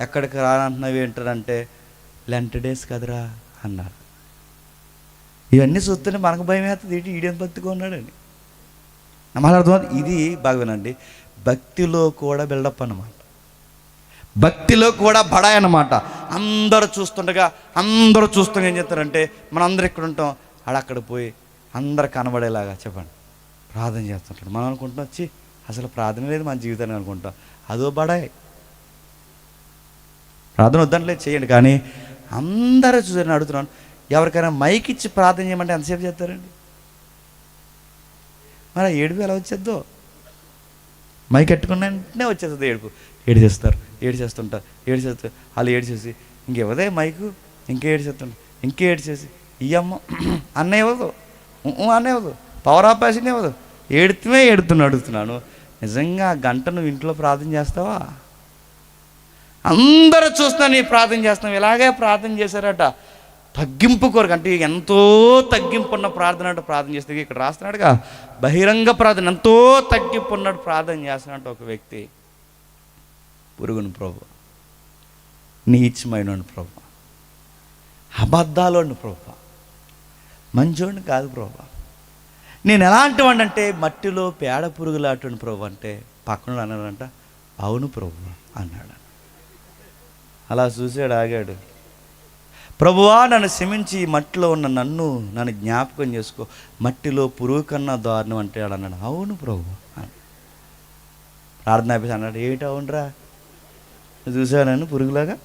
ఎక్కడికి రానంటున్నావు ఏంటంటే లెంట్ డేస్ కదరా అన్నారు. ఇవన్నీ చూస్తేనే మనకు భయం వేస్తుంది, ఏంటి ఈడేం భక్తిగా ఉన్నాడని. నా మాట అర్థమవుతుంది. ఇది బాగా వినండి, భక్తిలో కూడా బిల్డప్ అన్నమాట, భక్తిలో కూడా బడాయి అన్నమాట. అందరూ చూస్తుండగా ఏం చేస్తారంటే, మనం అందరూ ఇక్కడ ఉంటాం, అక్కడ పోయి అందరు కనబడేలాగా చెప్పండి ప్రార్థన చేస్తుంటాడు. మనం అనుకుంటాం, వచ్చి అసలు ప్రార్థన లేదు మన జీవితాన్ని అనుకుంటాం. అదో బడాయి. ప్రార్థన వద్దంటలేదు, చేయండి. కానీ అందరూ చూసారని అడుగుతున్నాను, ఎవరికైనా మైక్ ఇచ్చి ప్రార్థన చేయమంటే ఎంతసేపు చేస్తారండి? మరి ఏడుపు ఎలా వచ్చేద్దో? మైక్ ఎట్టుకున్న వెంటనే వచ్చేస్తుంది ఏడుపు. ఏడిచేస్తారు వాళ్ళు ఏడిచేసి ఇంకెవదే మైకు, ఇంకే ఏడిచేసి ఈ అమ్మ అన్న ఇవ్వదు, అన్న ఇవ్వదు, పవర్ ఆఫ్ ప్యాషన్ ఇవ్వదు, అడుగుతున్నాను. నిజంగా గంట నువ్వు ఇంట్లో ప్రార్థన చేస్తావా? అందరూ చూస్తున్నా నీ ప్రార్థన చేస్తున్నావు. ఇలాగే ప్రార్థన చేశారట, తగ్గింపు కొరకు. అంటే ఎంతో తగ్గింపు ఉన్న ప్రార్థన అంటే ప్రార్థన చేస్తే, ఇక్కడ రాస్తున్నాడుగా బహిరంగ ప్రార్థన, ఎంతో తగ్గింపు ఉన్నాడు ప్రార్థన చేస్తున్నాడు ఒక వ్యక్తి. పురుగుని ప్రభు, నీచమైన ప్రభు, అబద్ధాలోని ప్రభు, మంచోడిని కాదు ప్రభు. నేను ఎలాంటి వాడిని అంటే మట్టిలో పేడ పురుగులాంటి ప్రభు అంటే పక్కన అన్నాడంట, అవును ప్రభు అన్నాడు. అలా చూసాడు, ఆగాడు. ప్రభువా నన్ను క్షమించి ఈ మట్టిలో ఉన్న నన్ను జ్ఞాపకం చేసుకో, మట్టిలో పురుగు కన్నా దారుణం అంటే అన్నాడు. అవును ప్రభు ప్రార్థన ఆపేసి అన్నాడు. ఏమిటి అవునరా, చూసావు నన్ను పురుగులాగా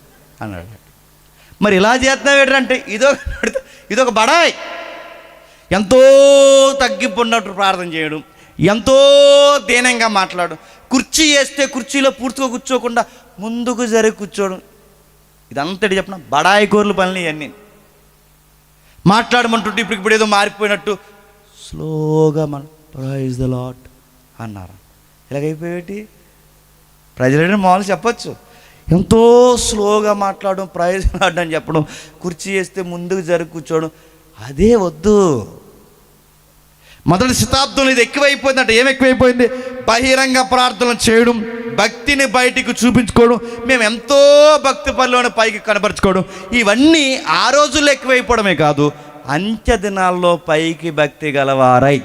అన్నాడు. మరి ఇలా చేస్తున్నావు ఏంటంటే ఇదొక బడాయి. ఎంతో తగ్గింపు ఉన్నట్టు ప్రార్థన చేయడం, ఎంతో దీనంగా మాట్లాడడం, కుర్చీ వేస్తే కుర్చీలో పూర్తిగా కూర్చోకుండా ముందుకు జరిగి కూర్చోవడం, ఇదంతటి చెప్పిన బడాయి కోర్లు పనులు ఇవన్నీ. మాట్లాడమంటుంటే ఇప్పుడు ఏదో మారిపోయినట్టు స్లోగా మనం ప్రైజ్ ద లార్డ్ అన్నారు. ఇలాగైపోయేటి ప్రజలంటే మామూలు చెప్పచ్చు, ఎంతో స్లోగా మాట్లాడడం, ప్రైజ్ ద లార్డ్ అని చెప్పడం, కుర్చీ వేస్తే ముందుకు జరిగి కూర్చోవడం, అదే వద్దు. మొదటి శతాబ్దంలో ఇది ఎక్కువైపోయిందంటే ఏం ఎక్కువైపోయింది? బహిరంగ ప్రార్థనలు చేయడం, భక్తిని బయటికి చూపించుకోవడం, మేము ఎంతో భక్తి పనిలోని పైకి కనపరుచుకోవడం, ఇవన్నీ ఆ రోజుల్లో ఎక్కువైపోవడమే కాదు, అంత్య దినాల్లో పైకి భక్తి గలవారై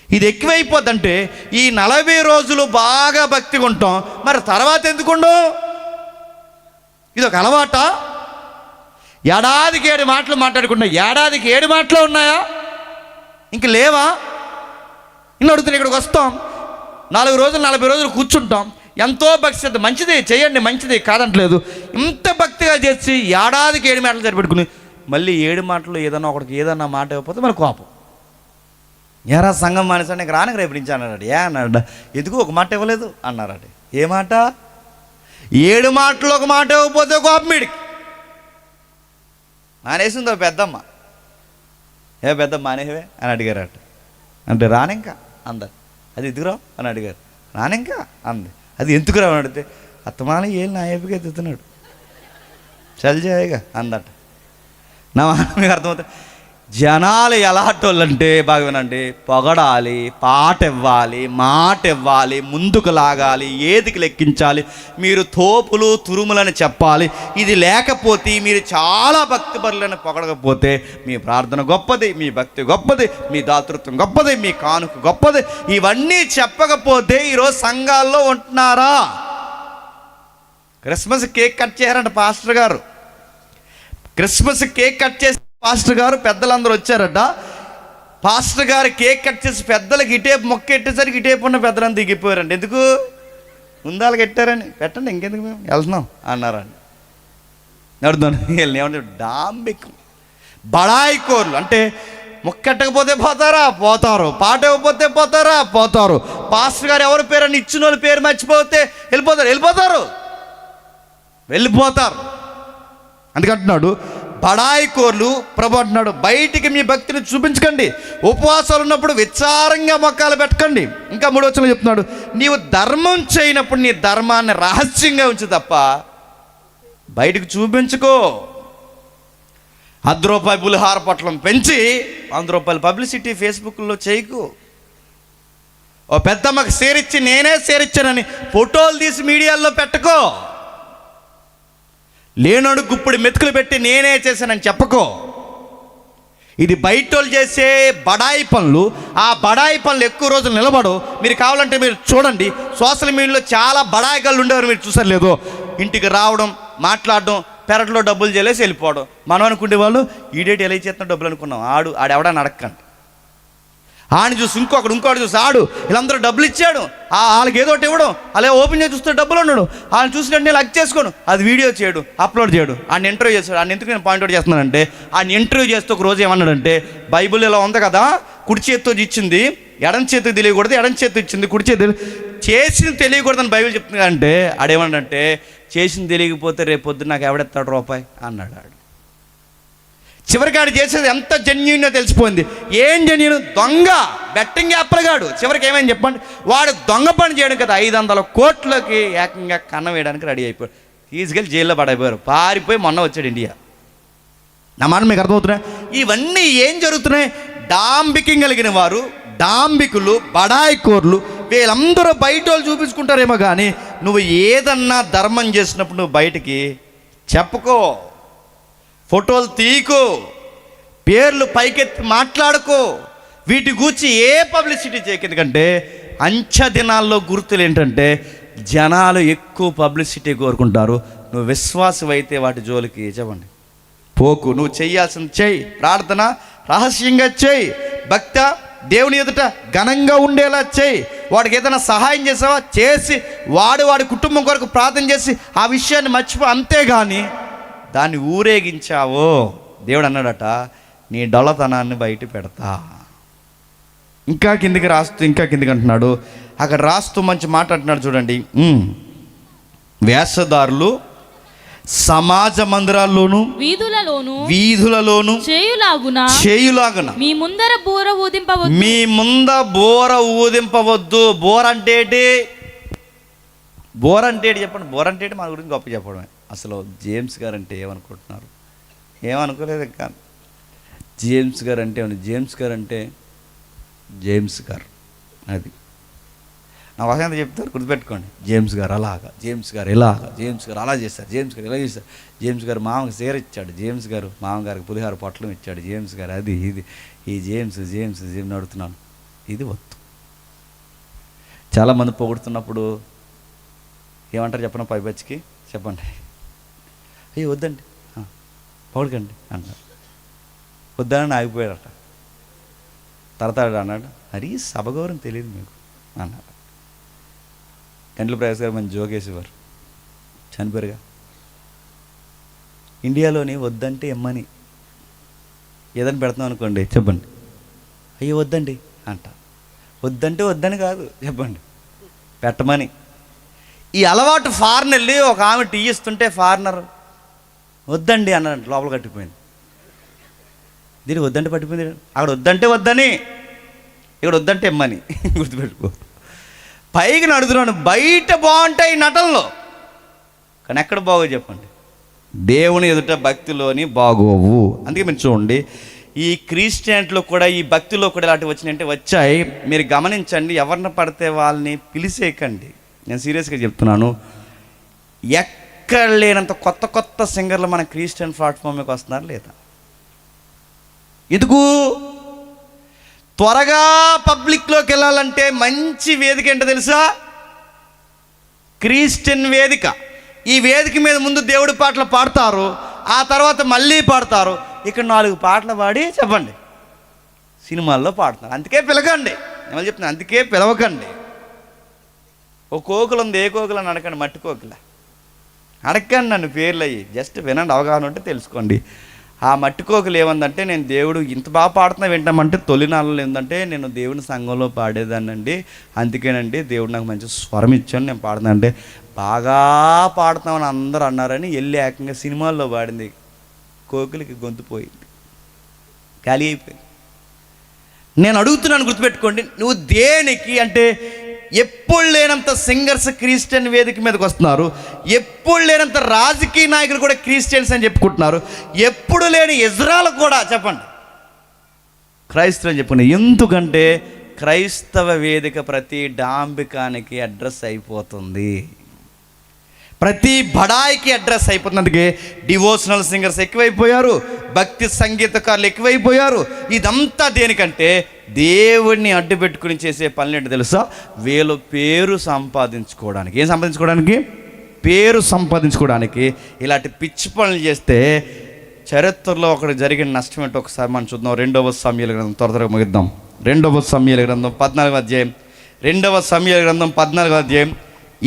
ఇది ఎక్కువైపోద్దంటే ఈ 40 రోజులు బాగా భక్తిగా ఉంటాం, మరి తర్వాత ఎందుకుండో? ఇది ఒక అలవాట. ఏడాదికి 7 మాటలు మాట్లాడుకుంటా, ఏడాదికి 7 మాటలు ఉన్నాయా? ఇంక లేవా? ఇన్ని అడుగుతున్నా. ఇక్కడికి వస్తాం, 4 రోజులు 40 రోజులు కూర్చుంటాం, ఎంతో భక్తి, మంచిది చేయండి, మంచిది కాదంటలేదు. ఇంత భక్తిగా చేసి ఏడాదికి 7 మాటలు సరిపెట్టుకుని మళ్ళీ 7 మాటలు ఏదన్నా మాట ఇవ్వకపోతే మన కోపం. ఏరా సంఘం మానేసాడు, నీకు రానికి రేపు నుంచి అన్నాడు. అన్నాడు. ఎందుకు ఒక మాట ఇవ్వలేదు అన్నారట. ఏ మాట? 7 మాటలు ఒక మాట ఇవ్వకపోతే కోపం మీడికి. మానేసిందో పెద్దమ్మ. ఏ పెద్దమ్మ మానేవే అని అడిగారట. అంటే రానింకా అందరు. అది ఎందుకురావు అని అడిగారు. రానింకా అంది. అది ఎందుకు రావు అని అడిగితే అత్తమాల ఏళ్ళు నా ఏపిగా ఎత్తుతున్నాడు, చల్జాయిగా అందట. నా మీకు అర్థమవుతుంది. జనాలు ఎలాంటోళ్ళంటే బాగా వినండి, పొగడాలి, పాట ఇవ్వాలి, మాట ఇవ్వాలి, ముందుకు లాగాలి, ఏదికి లెక్కించాలి, మీరు తోపులు తురుములని చెప్పాలి. ఇది లేకపోతే మీరు చాలా భక్తిపరులను పొగడకపోతే మీ ప్రార్థన గొప్పది, మీ భక్తి గొప్పది, మీ దాతృత్వం గొప్పది, మీ కానుక గొప్పది. ఇవన్నీ చెప్పకపోతే ఈరోజు సంఘాల్లో ఉంటున్నారా? క్రిస్మస్ కేక్ కట్ చేయారంట పాస్టర్ గారు. క్రిస్మస్ కేక్ కట్ చేసి పాస్టర్ గారు పెద్దలందరూ వచ్చారట. పాస్టర్ గారు కేక్ కట్ చేసి పెద్దలకు ఇటేపు మొక్క ఎట్టేసరికి ఇటేపు ఉన్న పెద్దలంతా దిగిపోయారండి. ఎందుకు? ముందాలకు పెట్టారని. పెట్టండి, ఇంకెందుకు మేము వెళ్తున్నాం అన్నారండి. నడుద్దాం ఏమంటే డాంబికం, బడాయి కోర్లు. అంటే మొక్కెట్టకపోతే పోతారా? పోతారు. పాట ఇవ్వకపోతే పోతారా? పోతారు. పాస్టర్ గారు ఎవరి పేరని ఇచ్చిన వాళ్ళ పేరు మర్చిపోతే వెళ్ళిపోతారు. అందుకంటున్నాడు బడాయి కోర్లు. ప్రభు అంటున్నాడు బయటికి మీ భక్తిని చూపించకండి, ఉపవాసాలు ఉన్నప్పుడు విచారంగా మొక్కాలు పెట్టకండి. ఇంకా 3వ వచనంలో చెప్తున్నాడు, నీవు ధర్మం చేయనప్పుడు నీ ధర్మాన్ని రహస్యంగా ఉంచు తప్ప బయటకు చూపించుకో. ₹10 పులిహార పొట్లం పెంచి ₹100 పబ్లిసిటీ ఫేస్బుక్లో చేయకు. ఓ పెద్దమ్మకి షేరిచ్చి నేనే షేరిచ్చానని ఫోటోలు తీసి మీడియాలో పెట్టుకో. లేనోడు గుప్పుడు మెతుకులు పెట్టి నేనే చేశానని చెప్పుకో. ఇది బయటోళ్ళు చేసే బడాయి పనులు. ఆ బడాయి పనులు ఎక్కువ రోజులు నిలబడు. మీరు కావాలంటే మీరు చూడండి, సోషల్ మీడియాలో చాలా బడాయి గళ్ళు ఉండేవారు, మీరు చూసారు లేదో. ఇంటికి రావడం, మాట్లాడడం, పెరట్లో డబ్బులు చేసి వెళ్ళిపోవడం. మనం అనుకునే వాళ్ళు ఈడేటి ఎలా చేస్తున్న డబ్బులు అనుకున్నాం. ఆడెవడని అడగండి. ఆడిని చూసి ఇంకోటి చూసి వీళ్ళందరూ డబ్బులు ఇచ్చాడు, వాళ్ళకి ఏదో ఒకటి ఇవ్వడం, అలా ఓపెన్ చేసి చూస్తే డబ్బులు ఉన్నాడు, వాళ్ళని చూసినట్టు నేను లక్ చేసుకోను, అది వీడియో చేయడు, అప్లోడ్ చేయడు. ఆయన ఇంటర్వ్యూ చేస్తాడు. ఆయన ఎందుకు నేను పాయింట్అవుట్ చేస్తున్నానంటే, ఆయన ఇంటర్వ్యూ చేస్తే ఒక రోజు ఏమన్నాడంటే, బైబిల్ ఇలా ఉంది కదా, కుడి చేతితో ఇచ్చింది ఎడం చేతికి తెలియకూడదు, ఎడం చేతితో ఇచ్చింది కుడి చేతి చేసింది తెలియకూడదని బైబిల్ చెప్తుంది. అంటే ఆడేమన్నాడంటే, చేసింది తెలియకపోతే రేపు పొద్దున్న నాకు ఎవడెత్తాడు రూపాయి అన్నాడు. చివరికి ఆడు చేసేది ఎంత జెన్యూనో తెలిసిపోయింది. ఏం జెన్యూన్? దొంగ బెట్టింగ్ యాప్లగాడు. చివరికి ఏమైంది చెప్పండి, వాడు దొంగ పని చేయడం కదా 500 కోట్లకి ఏకంగా కన్నం వేయడానికి రెడీ అయిపోయాడు. తీసుకెళ్ళి జైల్లో పడైపోయారు. పారిపోయి మొన్న వచ్చాడు ఇండియా. నా మాట మీకు అర్థమవుతున్నాయి? ఇవన్నీ ఏం జరుగుతున్నాయి? డాంబికం కలిగిన వారు, డాంబికులు, బడాయి కోర్లు, వీళ్ళందరూ బయట వాళ్ళు చూపించుకుంటారేమో కానీ నువ్వు ఏదన్నా ధర్మం చేసినప్పుడు నువ్వు బయటికి చెప్పుకో, ఫోటోలు తీయకు, పేర్లు పైకెత్తి మాట్లాడుకో, వీటి గూర్చి ఏ పబ్లిసిటీ చేయకు. ఎందుకంటే అంచె దినాల్లో గుర్తులు ఏంటంటే జనాలు ఎక్కువ పబ్లిసిటీ కోరుకుంటారు. నువ్వు విశ్వాసం అయితే వాటి జోలికి చెప్పండి పోకు. నువ్వు చెయ్యాల్సింది చెయ్యి. ప్రార్థన రహస్యంగా చెయ్యి. భక్త దేవుని ఎదుట ఘనంగా ఉండేలా చెయ్యి. వాడికి ఏదైనా సహాయం చేసావా చేసి వాడి కుటుంబం కొరకు ప్రార్థన చేసి ఆ విషయాన్ని మర్చిపో. అంతేగాని దాన్ని ఊరేగించావో దేవుడు అన్నాడట, నీ డొల్లతనాన్ని బయట పెడతా. ఇంకా కిందికి అంటున్నాడు. అక్కడ రాస్తూ మంచి మాట అంటున్నాడు చూడండి. వేషధారులు సమాజ మందిరాల్లోను వీధులలోను చేయులాగున మీ ముందర బోర ఊదింపవద్దు. బోర అంటే చెప్పండి. బోర అంటే మన గురించి గొప్ప చెప్పడమే. అసలు జేమ్స్ గారు అంటే ఏమనుకుంటున్నారు? ఏమనుకోలేదు కానీ జేమ్స్ గారు అంటే జేమ్స్ గారు అది నా వసంత చెప్తారు, గుర్తుపెట్టుకోండి. జేమ్స్ గారు అలాగా, జేమ్స్ గారు ఇలాగా, జేమ్స్ గారు అలా చేస్తారు, జేమ్స్ గారు ఇలా చేస్తారు, జేమ్స్ గారు మామకి చీర ఇచ్చాడు, జేమ్స్ గారు మామగారికి పులిహార పొట్లం ఇచ్చాడు, జేమ్స్ గారు అది ఇది. ఈ జేమ్స్ నడుతున్నాను. ఇది వద్దు. చాలామంది పొగుడుతున్నప్పుడు ఏమంటారు చెప్పండి? పైపచ్చికి చెప్పండి, అయ్యి వద్దండి, పొగడకండి అంటారు. వద్దని ఆగిపోయాడట. తరతాడు అన్నాడు, అది సభ గౌరవం తెలియదు మీకు అన్నాడు. గంటల ప్రయాస్ గారు మంచి జోకేసేవారు, చనిపోయారుగా. ఇండియాలోని వద్దంటే ఎమ్మని ఏదని పెడతాం అనుకోండి, చెప్పండి, అయ్యో వద్దండి అంట. వద్దంటే వద్దని కాదు, చెప్పండి, పెట్టమని. ఈ అలవాటు ఫారెన్ వెళ్ళి ఒక ఆమె టీ ఇస్తుంటే ఫారినర్ వద్దండి అన్నాడు, లోపల కట్టిపోయింది. దీనికి వద్దంటే పట్టిపోయింది. అక్కడ వద్దంటే వద్దని, ఇక్కడ వద్దంటే ఎమ్మని. గుర్తుపెట్టుకో. పైకి నడుతున్నాను, బయట బాగుంటాయి నటనలో, కానీ ఎక్కడ బాగో చెప్పండి? దేవుని ఎదుట భక్తిలోని బాగోవు. అందుకే మీరు చూడండి, ఈ క్రిస్టియన్లో కూడా ఈ భక్తిలో కూడా ఇలాంటివి వచ్చినాయంటే వచ్చాయి. మీరు గమనించండి, ఎవరిని పడితే వాళ్ళని పిలిచేయకండి. నేను సీరియస్గా చెప్తున్నాను. ఎక్కడ లేనంత కొత్త సింగర్లు మన క్రిస్టియన్ ప్లాట్ఫామ్ మీకు వస్తున్నారు లేదా? ఎందుకు? త్వరగా పబ్లిక్లోకి వెళ్ళాలంటే మంచి వేదిక ఏంటో తెలుసా? క్రిస్టియన్ వేదిక. ఈ వేదిక మీద ముందు దేవుడి పాటలు పాడతారు, ఆ తర్వాత మళ్ళీ పాడతారు. ఇక్కడ 4 పాటలు పాడి చెప్పండి సినిమాల్లో పాడుతున్నారు. అందుకే పిలకండి, నేను చెప్తున్నాను, అందుకే పిలవకండి. ఓ కోకిల ఉంది, ఏ కోకిల అని అడగండి, మట్టి కోకిల అడగండి, నన్ను పేర్లు అయ్యి జస్ట్ వినండి, అవగాహన ఉంటే తెలుసుకోండి. ఆ మట్టి కోకిలు ఏమందంటే, నేను దేవుడు ఇంత బాగా పాడుతున్నా వింటామంటే తొలినాళ్ళలో ఏంటంటే, నేను దేవుని సంఘంలో పాడేదాన్నండి, అందుకేనండి దేవుడు నాకు మంచి స్వరం ఇచ్చాను, నేను పాడుతానంటే బాగా పాడుతామని అందరూ అన్నారని వెళ్ళి ఏకంగా సినిమాల్లో పాడింది. కోకిలికి గొంతు పోయింది, ఖాళీ అయిపోయింది. నేను అడుగుతున్నాను, గుర్తుపెట్టుకోండి, నువ్వు దేనికి అంటే ఎప్పుడు లేనంత సింగర్స్ క్రిస్టియన్ వేదిక మీదకి వస్తున్నారు, ఎప్పుడు లేనంత రాజకీయ నాయకులు కూడా క్రిస్టియన్స్ అని చెప్పుకుంటున్నారు, ఎప్పుడు లేని ఇజ్రాయల్ కూడా చెప్పండి క్రైస్తవులు అని చెప్పుకున్నారు. ఎందుకంటే క్రైస్తవ వేదిక ప్రతి డాంబికానికి అడ్రస్ అయిపోతుంది, ప్రతి బడాయికి అడ్రస్ అయిపోతుంది. అందుకే డివోషనల్ సింగర్స్ ఎక్కువైపోయారు, భక్తి సంగీతకారులు ఎక్కువైపోయారు. ఇదంతా దేనికంటే దేవుడిని అడ్డు పెట్టుకుని చేసే పనులు ఏంటో తెలుసా? వీళ్ళు పేరు సంపాదించుకోవడానికి. ఏం సంపాదించుకోవడానికి? పేరు సంపాదించుకోవడానికి ఇలాంటి పిచ్చి పనులు చేస్తే చరిత్రలో ఒకటి జరిగిన నష్టం ఏంటో ఒకసారి మనం చూద్దాం. 2వ సమూయేలు గ్రంథం, త్వరగా ముగిద్దాం. 2వ సమూయేలు గ్రంథం 14వ అధ్యాయం, 2వ సమూయేలు గ్రంథం 14వ అధ్యాయం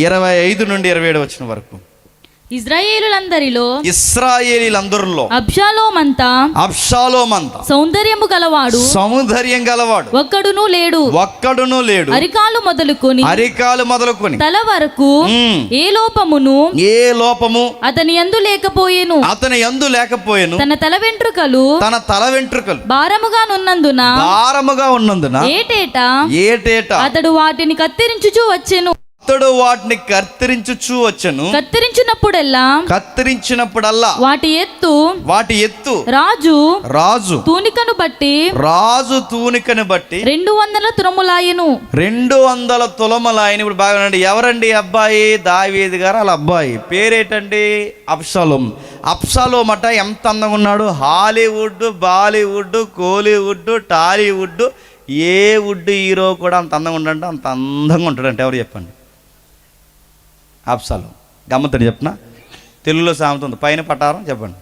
25 నుండి 27 వచ్చిన వరకు. ఇశ్రాయేలీలందరిలో అబ్షాలోము అంతా సౌందర్యం గలవాడు ఒక్కడునూ లేడు. అరికాలు మొదలుకొని తల వరకు ఏ లోపము అతని యందు లేకపోయేను. తన తల వెంట్రుకలు భారముగా ఉన్నందున ఏటేటా అతడు వాటిని కత్తిరించుచూ వచ్చెను. కత్తిరించినప్పుడల్లా వాటి ఎత్తు రాజు తూనికను బట్టి 200 తులములాయెను. 200 తులములాయను. ఇప్పుడు బాగా ఎవరండి అబ్బాయి? దావీదు గారు వాళ్ళ అబ్బాయి. పేరేటండి? అబ్షాలోం అట ఎంత అందంగా ఉన్నాడు. హాలీవుడ్, బాలీవుడ్, కోలీవుడ్, టాలీవుడ్, ఏ వుడ్ హీరో కూడా అంత అందంగా ఉంటాడంటే అంత అందంగా ఉంటాడంటే ఎవరు చెప్పండి? అబ్షాలోం. గమ్మత్తని చెప్పిన తెలుగులో సామెత ఉంది, పైన పటారం చెప్పండి,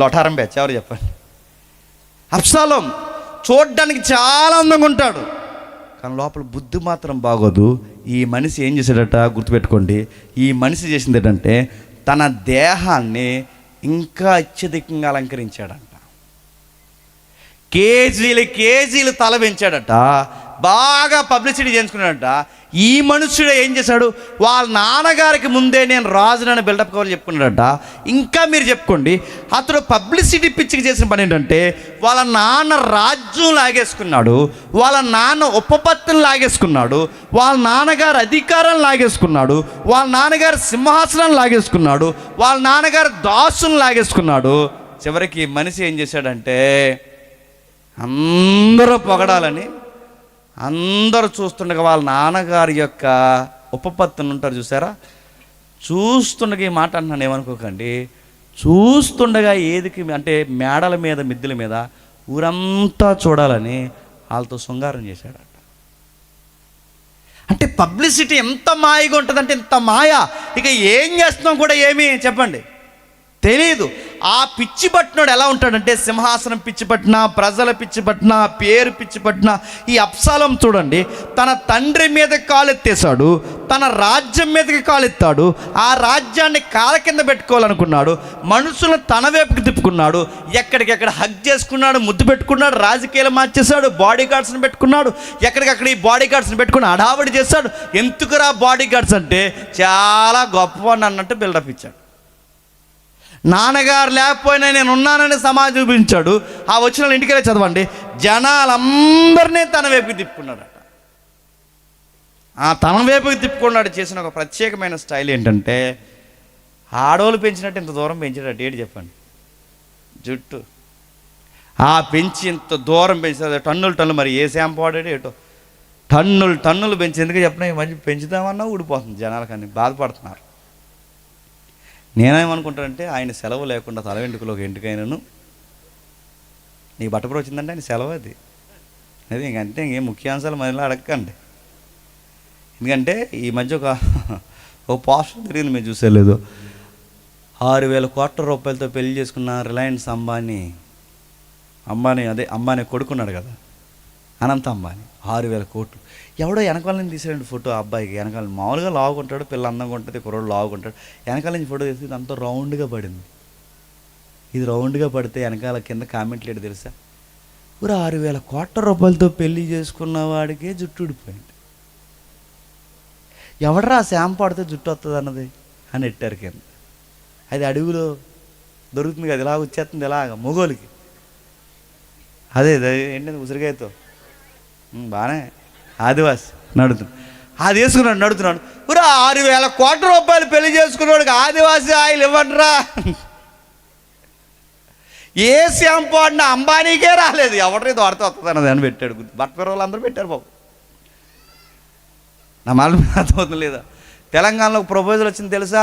లొటారం బ్యాచ్ ఎవరు చెప్పండి. అబ్షాలోం చూడ్డానికి చాలా అందంగా ఉంటాడు, కానీ లోపల బుద్ధి మాత్రం బాగోదు. ఈ మనిషి ఏం చేశాడట, గుర్తుపెట్టుకోండి, ఈ మనిషి చేసింది ఏంటంటే తన దేహాన్ని ఇంకా అత్యధికంగా అలంకరించాడంట. కేజీలు తల పెంచాడట, బాగా పబ్లిసిటీ చేయించుకున్నాడట. ఈ మనుషుడు ఏం చేశాడు, వాళ్ళ నాన్నగారికి ముందే నేను రాజునని బిల్డప్ కావాలి చెప్పుకున్నాడట. ఇంకా మీరు చెప్పుకోండి, అతడు పబ్లిసిటీ పిచ్చికి చేసిన పని ఏంటంటే వాళ్ళ నాన్న రాజ్యం లాగేసుకున్నాడు, వాళ్ళ నాన్న ఉపపత్తిని లాగేసుకున్నాడు, వాళ్ళ నాన్నగారు అధికారం లాగేసుకున్నాడు, వాళ్ళ నాన్నగారు సింహాసనం లాగేసుకున్నాడు, వాళ్ళ నాన్నగారు దాసుని లాగేసుకున్నాడు. చివరికి మనిషి ఏం చేశాడంటే అందరూ పొగడాలని, అందరూ చూస్తుండగా వాళ్ళ నాన్నగారి యొక్క ఉపపత్తులు ఉంటారు చూసారా, చూస్తుండగా ఈ మాట అంటున్నాను ఏమనుకోకండి, చూస్తుండగా ఏదికి అంటే మేడల మీద మిద్దెల మీద ఊరంతా చూడాలని వాళ్ళతో శృంగారం చేశాడట. అంటే పబ్లిసిటీ ఎంత మాయగా ఉంటుందంటే ఇంత మాయ, ఇక ఏం చేస్తున్నాం కూడా ఏమీ చెప్పండి తెలీదు. ఆ పిచ్చి పట్టినోడు ఎలా ఉంటాడంటే సింహాసనం పిచ్చి పట్టిన, ప్రజల పిచ్చి పట్టిన, పేరు పిచ్చి పట్టిన ఈ అబ్షాలోం చూడండి, తన తండ్రి మీద కాలెత్తేశాడు, తన రాజ్యం మీదకి కాలెత్తాడు, ఆ రాజ్యాన్ని కాళ్ళ కింద పెట్టుకోవాలనుకున్నాడు, మనుషులను తన వైపుకి తిప్పుకున్నాడు, ఎక్కడికెక్కడ హగ్ చేసుకున్నాడు, ముద్దు పెట్టుకున్నాడు, రాజకీయాలు మార్చేశాడు, బాడీ గార్డ్స్ని పెట్టుకున్నాడు, ఎక్కడికక్కడ ఈ బాడీ గార్డ్స్ని పెట్టుకుని హడావిడి చేశాడు. ఎందుకురా బాడీ గార్డ్స్ అంటే చాలా గొప్పవాడిని అన్నట్టు బిల్డప్ ఇచ్చాడు. నాన్నగారు లేకపోయినా నేను ఉన్నానని సమాజం చూపించాడు. ఆ వచ్చిన ఇంటికి వెళ్ళి చదవండి, జనాలందరినీ తన వైపుకి తిప్పుకున్నాడట. ఆ తన వైపుకి తిప్పుకున్నాడు చేసిన ఒక ప్రత్యేకమైన స్టైల్ ఏంటంటే ఆడోళ్ళు పెంచినట్టు ఇంత దూరం పెంచాడట. ఏంటి చెప్పండి, జుట్టు ఆ పెంచి ఇంత దూరం పెంచాడు, టన్నులు మరి ఏ షాంపూ వాడాడు ఏటో, టన్నులు పెంచి ఎందుకు చెప్పినా ఈ మధ్య పెంచుదామన్నా ఊడిపోతుంది, జనాలకని బాధపడుతున్నారు. నేనేమనుకుంటానంటే ఆయన సెలవు లేకుండా తల వెంట్రుకలో ఒక ఎంటుకైనాను నీకు బట్టపుర వచ్చిందంటే ఆయన సెలవు అది ఇంకంతే, ఇంకేం ముఖ్యాంశాలు మళ్ళీ అడగండి. ఎందుకంటే ఈ మధ్య ఒక పోస్టర్ తిరిగింది, మీరు చూసేలేదు, 6,000 కోట్ల రూపాయలతో పెళ్లి చేసుకున్న రిలయన్స్ అంబానీ కొడుకున్నాడు కదా, అనంత అంబానీ, 6,000 కోట్లు. ఎవడో వెనకాల నుంచి తీసాడు ఫోటో, అబ్బాయికి వెనకాల మామూలుగా లావుకుంటాడు, పిల్ల అందంగా ఉంటుంది, కుర్రోడు లావుకుంటాడు, వెనకాల నుంచి ఫోటో తీసి అంతా రౌండ్గా పడింది. ఇది రౌండ్గా పడితే వెనకాల కింద కామెంట్లు ఏంటి తెలుసా, ఊరు 6,000 కోట్ల రూపాయలతో పెళ్లి చేసుకున్న వాడికే జుట్టు ఊడిపోయింది, ఎవడరా షాంపూ పడితే జుట్టు వస్తుంది అన్నది అని ఎట్టారు కింద. అది అడవిలో దొరుకుతుంది కదా, ఇలాగ వచ్చేస్తుంది ఇలాగ మొగోలికి, అదే ఏంటంటే ఉసిరికాయతో బాగానే ఆదివాసి నడుతుంది, అది వేసుకున్నాడు నడుతున్నాడు. ఊరా 6,000 కోట్ల రూపాయలు పెళ్లి చేసుకున్నాడు ఆదివాసి ఆయిల్ ఇవ్వండిరా. ఏ షాంపూ అన్నా అంబానీకే రాలేదు, ఎవరితో వాడితే వస్తుంది అన్నది అని పెట్టాడు. బట్ట వాళ్ళు అందరూ పెట్టారు బాబు. నా మళ్ళీ అర్థమవుతుంది లేదా, తెలంగాణలో ప్రపోజల్ వచ్చింది తెలుసా,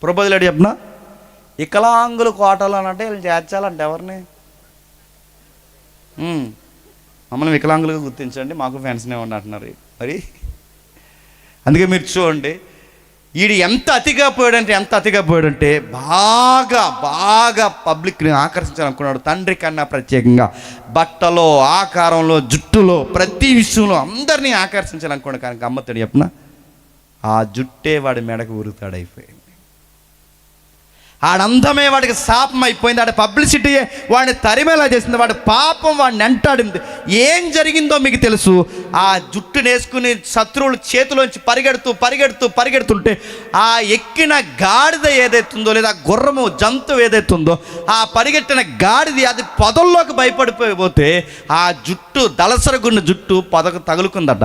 ప్రపోజల్ ఏంటి చెప్పిన, వికలాంగులు కోటలు అనంటే వీళ్ళు చేర్చాలంటే ఎవరిని, మమ్మల్ని వికలాంగులుగా గుర్తించండి, మాకు ఫ్యాన్స్నే ఉండి అంటున్నారు. మరి అందుకే మీరు చూడండి, వీడు ఎంత అతిగా పోయాడంటే బాగా పబ్లిక్ని ఆకర్షించాలనుకున్నాడు. తండ్రి కన్నా ప్రత్యేకంగా బట్టలో, ఆకారంలో, జుట్టులో, ప్రతి విషయంలో అందరినీ ఆకర్షించాలనుకున్నాడు. కానీ గమ్మత్తడు చెప్పిన, ఆ జుట్టే వాడి మెడకు ఉరుతాడైపోయింది, ఆడందమే వాడికి శాపం అయిపోయింది, ఆడ పబ్లిసిటీయే వాడిని తరిమేలా చేసింది, వాడి పాపం వాడిని వెంటాడింది. ఏం జరిగిందో మీకు తెలుసు, ఆ జుట్టుని వేసుకుని శత్రువులు చేతిలోంచి పరిగెడుతుంటే ఆ ఎక్కిన గాడిద ఏదైతుందో లేదా గుర్రము జంతువు ఏదైతుందో ఆ పరిగెట్టిన గాడిది అది పొదల్లోకి భయపడిపోతే ఆ జుట్టు దళసరగున్న జుట్టు పొదకు తగులుకుందట.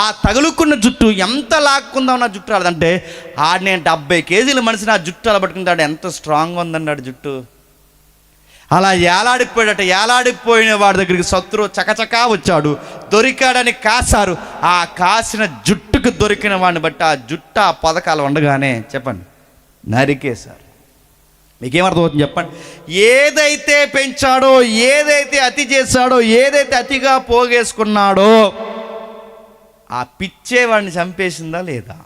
ఆ తగులుకున్న జుట్టు ఎంత లాక్కుందామన్న జుట్టు రాదంటే నేను 70 కేజీల మనిషిని ఆ జుట్టు అలబట్టుకుంటాడు, ఎంత స్ట్రాంగ్ ఉందన్నాడు జుట్టు. అలా ఏలాడిపోయిన వాడి దగ్గరికి శత్రువు చకచకా వచ్చాడు, దొరికాడని కాశారు. ఆ కాసిన జుట్టుకు దొరికిన వాడిని బట్టి ఆ జుట్టు ఆ పథకాలు ఉండగానే చెప్పండి నరికేశారు. మీకేమర్థమవుతుంది చెప్పండి, ఏదైతే పెంచాడో, ఏదైతే అతి చేశాడో, ఏదైతే అతిగా పోగేసుకున్నాడో ఆ పిచ్చే వాడిని చంపేసిందా లేదా?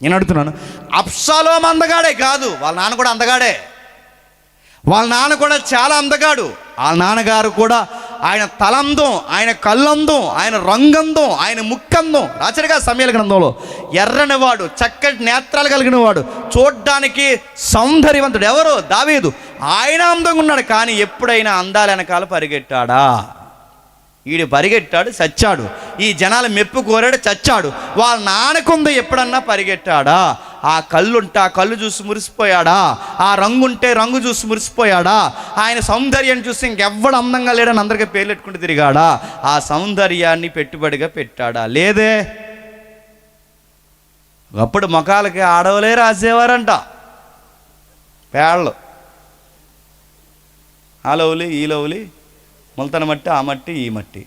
నేను అడుగుతున్నాను. అబ్షాలోం అందగాడే కాదు, వాళ్ళ నాన్న కూడా అందగాడే. వాళ్ళ నాన్న కూడా చాలా అందగాడు. వాళ్ళ నాన్నగారు కూడా ఆయన తలందం, ఆయన కళ్ళందం, ఆయన రంగందం, ఆయన ముక్కందం. రాచరిగా సమయాల గ్రంథంలో ఎర్రనివాడు, చక్కటి నేత్రాలు కలిగిన వాడు, చూడ్డానికి సౌందర్యవంతుడు. ఎవరు? దావీదు. ఆయన అందంగా ఉన్నాడు. కానీ ఎప్పుడైనా అందాల వెనకాల పరిగెట్టాడా? ఈడు పరిగెట్టాడు, చచ్చాడు. ఈ జనాల మెప్పు కోరాడు, చచ్చాడు. వాళ్ళ నాన్నకుంది ఎప్పుడన్నా పరిగెట్టాడా? ఆ కళ్ళుంటే ఆ కళ్ళు చూసి మురిసిపోయాడా? ఆ రంగుంటే రంగు చూసి మురిసిపోయాడా? ఆయన సౌందర్యాన్ని చూసి ఇంకెవ్వడు అందంగా లేడని అందరికీ పేర్లు పెట్టుకుంటూ తిరిగాడా? ఆ సౌందర్యాన్ని పెట్టుబడిగా పెట్టాడా? లేదే. అప్పుడు ముఖాలకి ఆడవలే రాసేవారంట పేళ్ళు. ఆ లవ్లీ, ఈ లవ్లీ, ముల్తన మట్టి, ఆ మట్టి, ఈ మట్టి.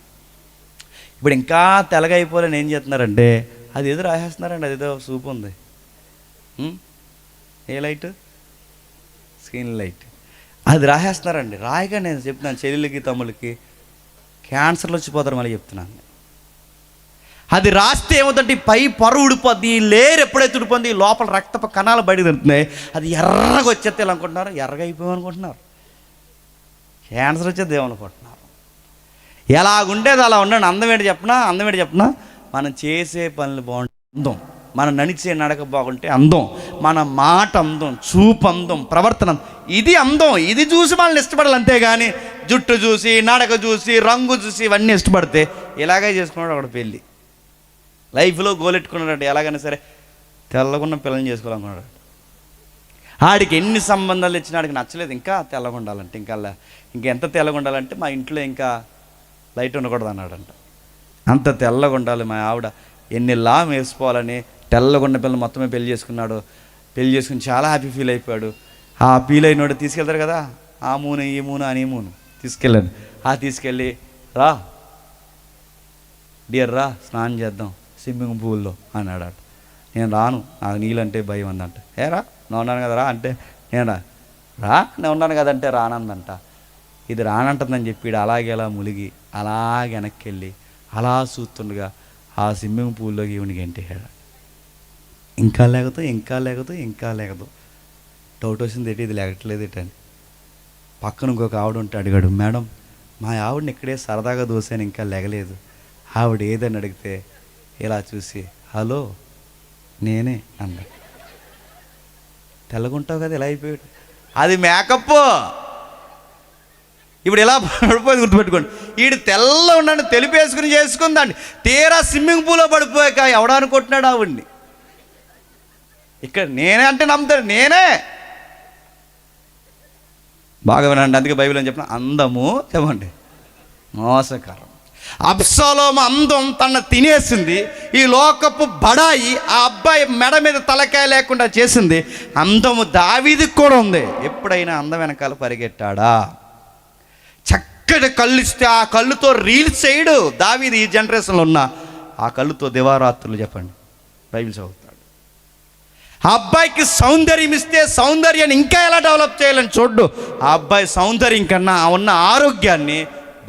ఇప్పుడు ఇంకా తెల్లగైపోలేని ఏం చేస్తున్నారంటే అది ఏదో రాసేస్తున్నారండి. అదేదో సూప్ ఉంది. ఏ లైట్? Screen light. అది రాసేస్తున్నారండి. రాయగా నేను చెప్తున్నాను చెల్లెలకి తమ్ముళ్ళకి క్యాన్సర్లు వచ్చిపోతారు. మళ్ళీ చెప్తున్నాను, అది రాస్తే ఏమవుతుంటే పై పొర ఉడిపోద్ది, లేరు ఎప్పుడైతే ఉడిపోద్ది లోపల రక్తపు కణాలు బయటకు తిరుగుతున్నాయి. అది ఎర్రగా వచ్చేస్తే అనుకుంటున్నారు, ఎర్రగా అయిపోయామనుకుంటున్నారు. క్యాన్సర్ వచ్చేది ఏమనుకుంటున్నారు. ఎలాగుండేది అలా ఉండండి. అందమేంటి చెప్పనా, మనం చేసే పనులు బాగుంటే అందం, మనం నడిచే నడక బాగుంటే అందం, మన మాట అందం, చూపు అందం, ప్రవర్తన ఇది అందం. ఇది చూసి మనల్ని ఇష్టపడాలి. అంతేగాని జుట్టు చూసి, నడక చూసి, రంగు చూసి ఇవన్నీ ఇష్టపడితే ఇలాగే చేసుకున్నాడు ఒకడు పెళ్ళి. లైఫ్లో గోలెట్టుకున్నాడు. ఎలాగైనా సరే తెల్లగున్న పిల్లల్ని చేసుకోవాలనుకున్నాడు. ఆడికి ఎన్ని సంబంధాలు ఇచ్చినా ఆడికి నచ్చలేదు. ఇంకా తెల్లగా ఉండాలంటే, ఇంకెంత తెల్లగా ఉండాలంటే మా ఇంట్లో ఇంకా లైట్ ఉండకూడదు అన్నాడంట. అంత తెల్లగా ఉండాలి మా ఆవిడ. ఎన్ని లామ్ వేసుకోవాలని తెల్లగుండ పిల్లలు మొత్తమే పెళ్లి చేసుకున్నాడు. పెళ్లి చేసుకుని చాలా హ్యాపీ ఫీల్ అయిపోయాడు. ఆ ఫీల్ అయినోడు తీసుకెళ్తారు కదా, ఆ మూను ఈ మూను అని మూను తీసుకెళ్ళాడు. తీసుకెళ్ళి రా డియర్ రా స్నానం చేద్దాం స్విమ్మింగ్ పూల్లో అన్నాడు. నేను రాను, నాకు నీళ్ళంటే భయం అందంట. రా నేను ఉన్నాను కదా రా అంటే, నేను ఉన్నాను కదంటే రానందంట. ఇది రానంటుందని చెప్పి అలాగే అలా ములిగి అలాగే వెనక్కి వెళ్ళి అలా చూస్తుండగా ఆ స్విమ్మింగ్ పూల్లోకి ఈవినికి ఎంటేశాడు. ఇంకా లేకదు. డౌట్ వచ్చింది, ఏంటి ఇది లేకట్లేదు ఏంటని. పక్కన ఇంకొక ఆవిడ ఉంటే అడిగాడు, మేడం మా ఆవిడని ఇక్కడే సరదాగా దోసాను, ఇంకా లేగలేదు. ఆవిడ ఏదని అడిగితే ఇలా చూసి హలో నేనే అన్నాడు. తెల్లగుంటావు కదా ఇలా అయిపోయాడు. అది మేకప్. ఇప్పుడు ఎలా పడిపోయింది గుర్తుపెట్టుకోండి. వీడు తెల్ల ఉండండి తెలిపేసుకుని చేసుకుందండి. తీరా స్విమ్మింగ్ పూల్లో పడిపోయాక ఎవడా అనుకుంటున్నాడు ఆవిడ్ని. ఇక్కడ నేనే అంటే నమ్ముతాడు. నేనే బాగా వినండి. అందుకే బైబిల్ అని చెప్పిన అందము చెప్పండి మోసకరం. అబ్షాలోము అందం తన తినేసింది. ఈ లోకపు బడాయి ఆ అబ్బాయి మెడ మీద తలకాయ లేకుండా చేసింది. అందము దావీదుకి కూడా ఉంది. ఎప్పుడైనా అందం వెనకాల పరిగెట్టాడా? చక్కటి కళ్ళు ఇస్తే ఆ కళ్ళుతో రీల్స్ చేయడు దావీదు. ఈ జనరేషన్లో ఉన్న ఆ కళ్ళుతో దివారాత్రులు చెప్పండి బైబిల్ చదువుతాడు. ఆ అబ్బాయికి సౌందర్యం ఇస్తే సౌందర్యాన్ని ఇంకా ఎలా డెవలప్ చేయాలని చూడ్డు. ఆ అబ్బాయి సౌందర్యం కన్నా ఉన్న ఆరోగ్యాన్ని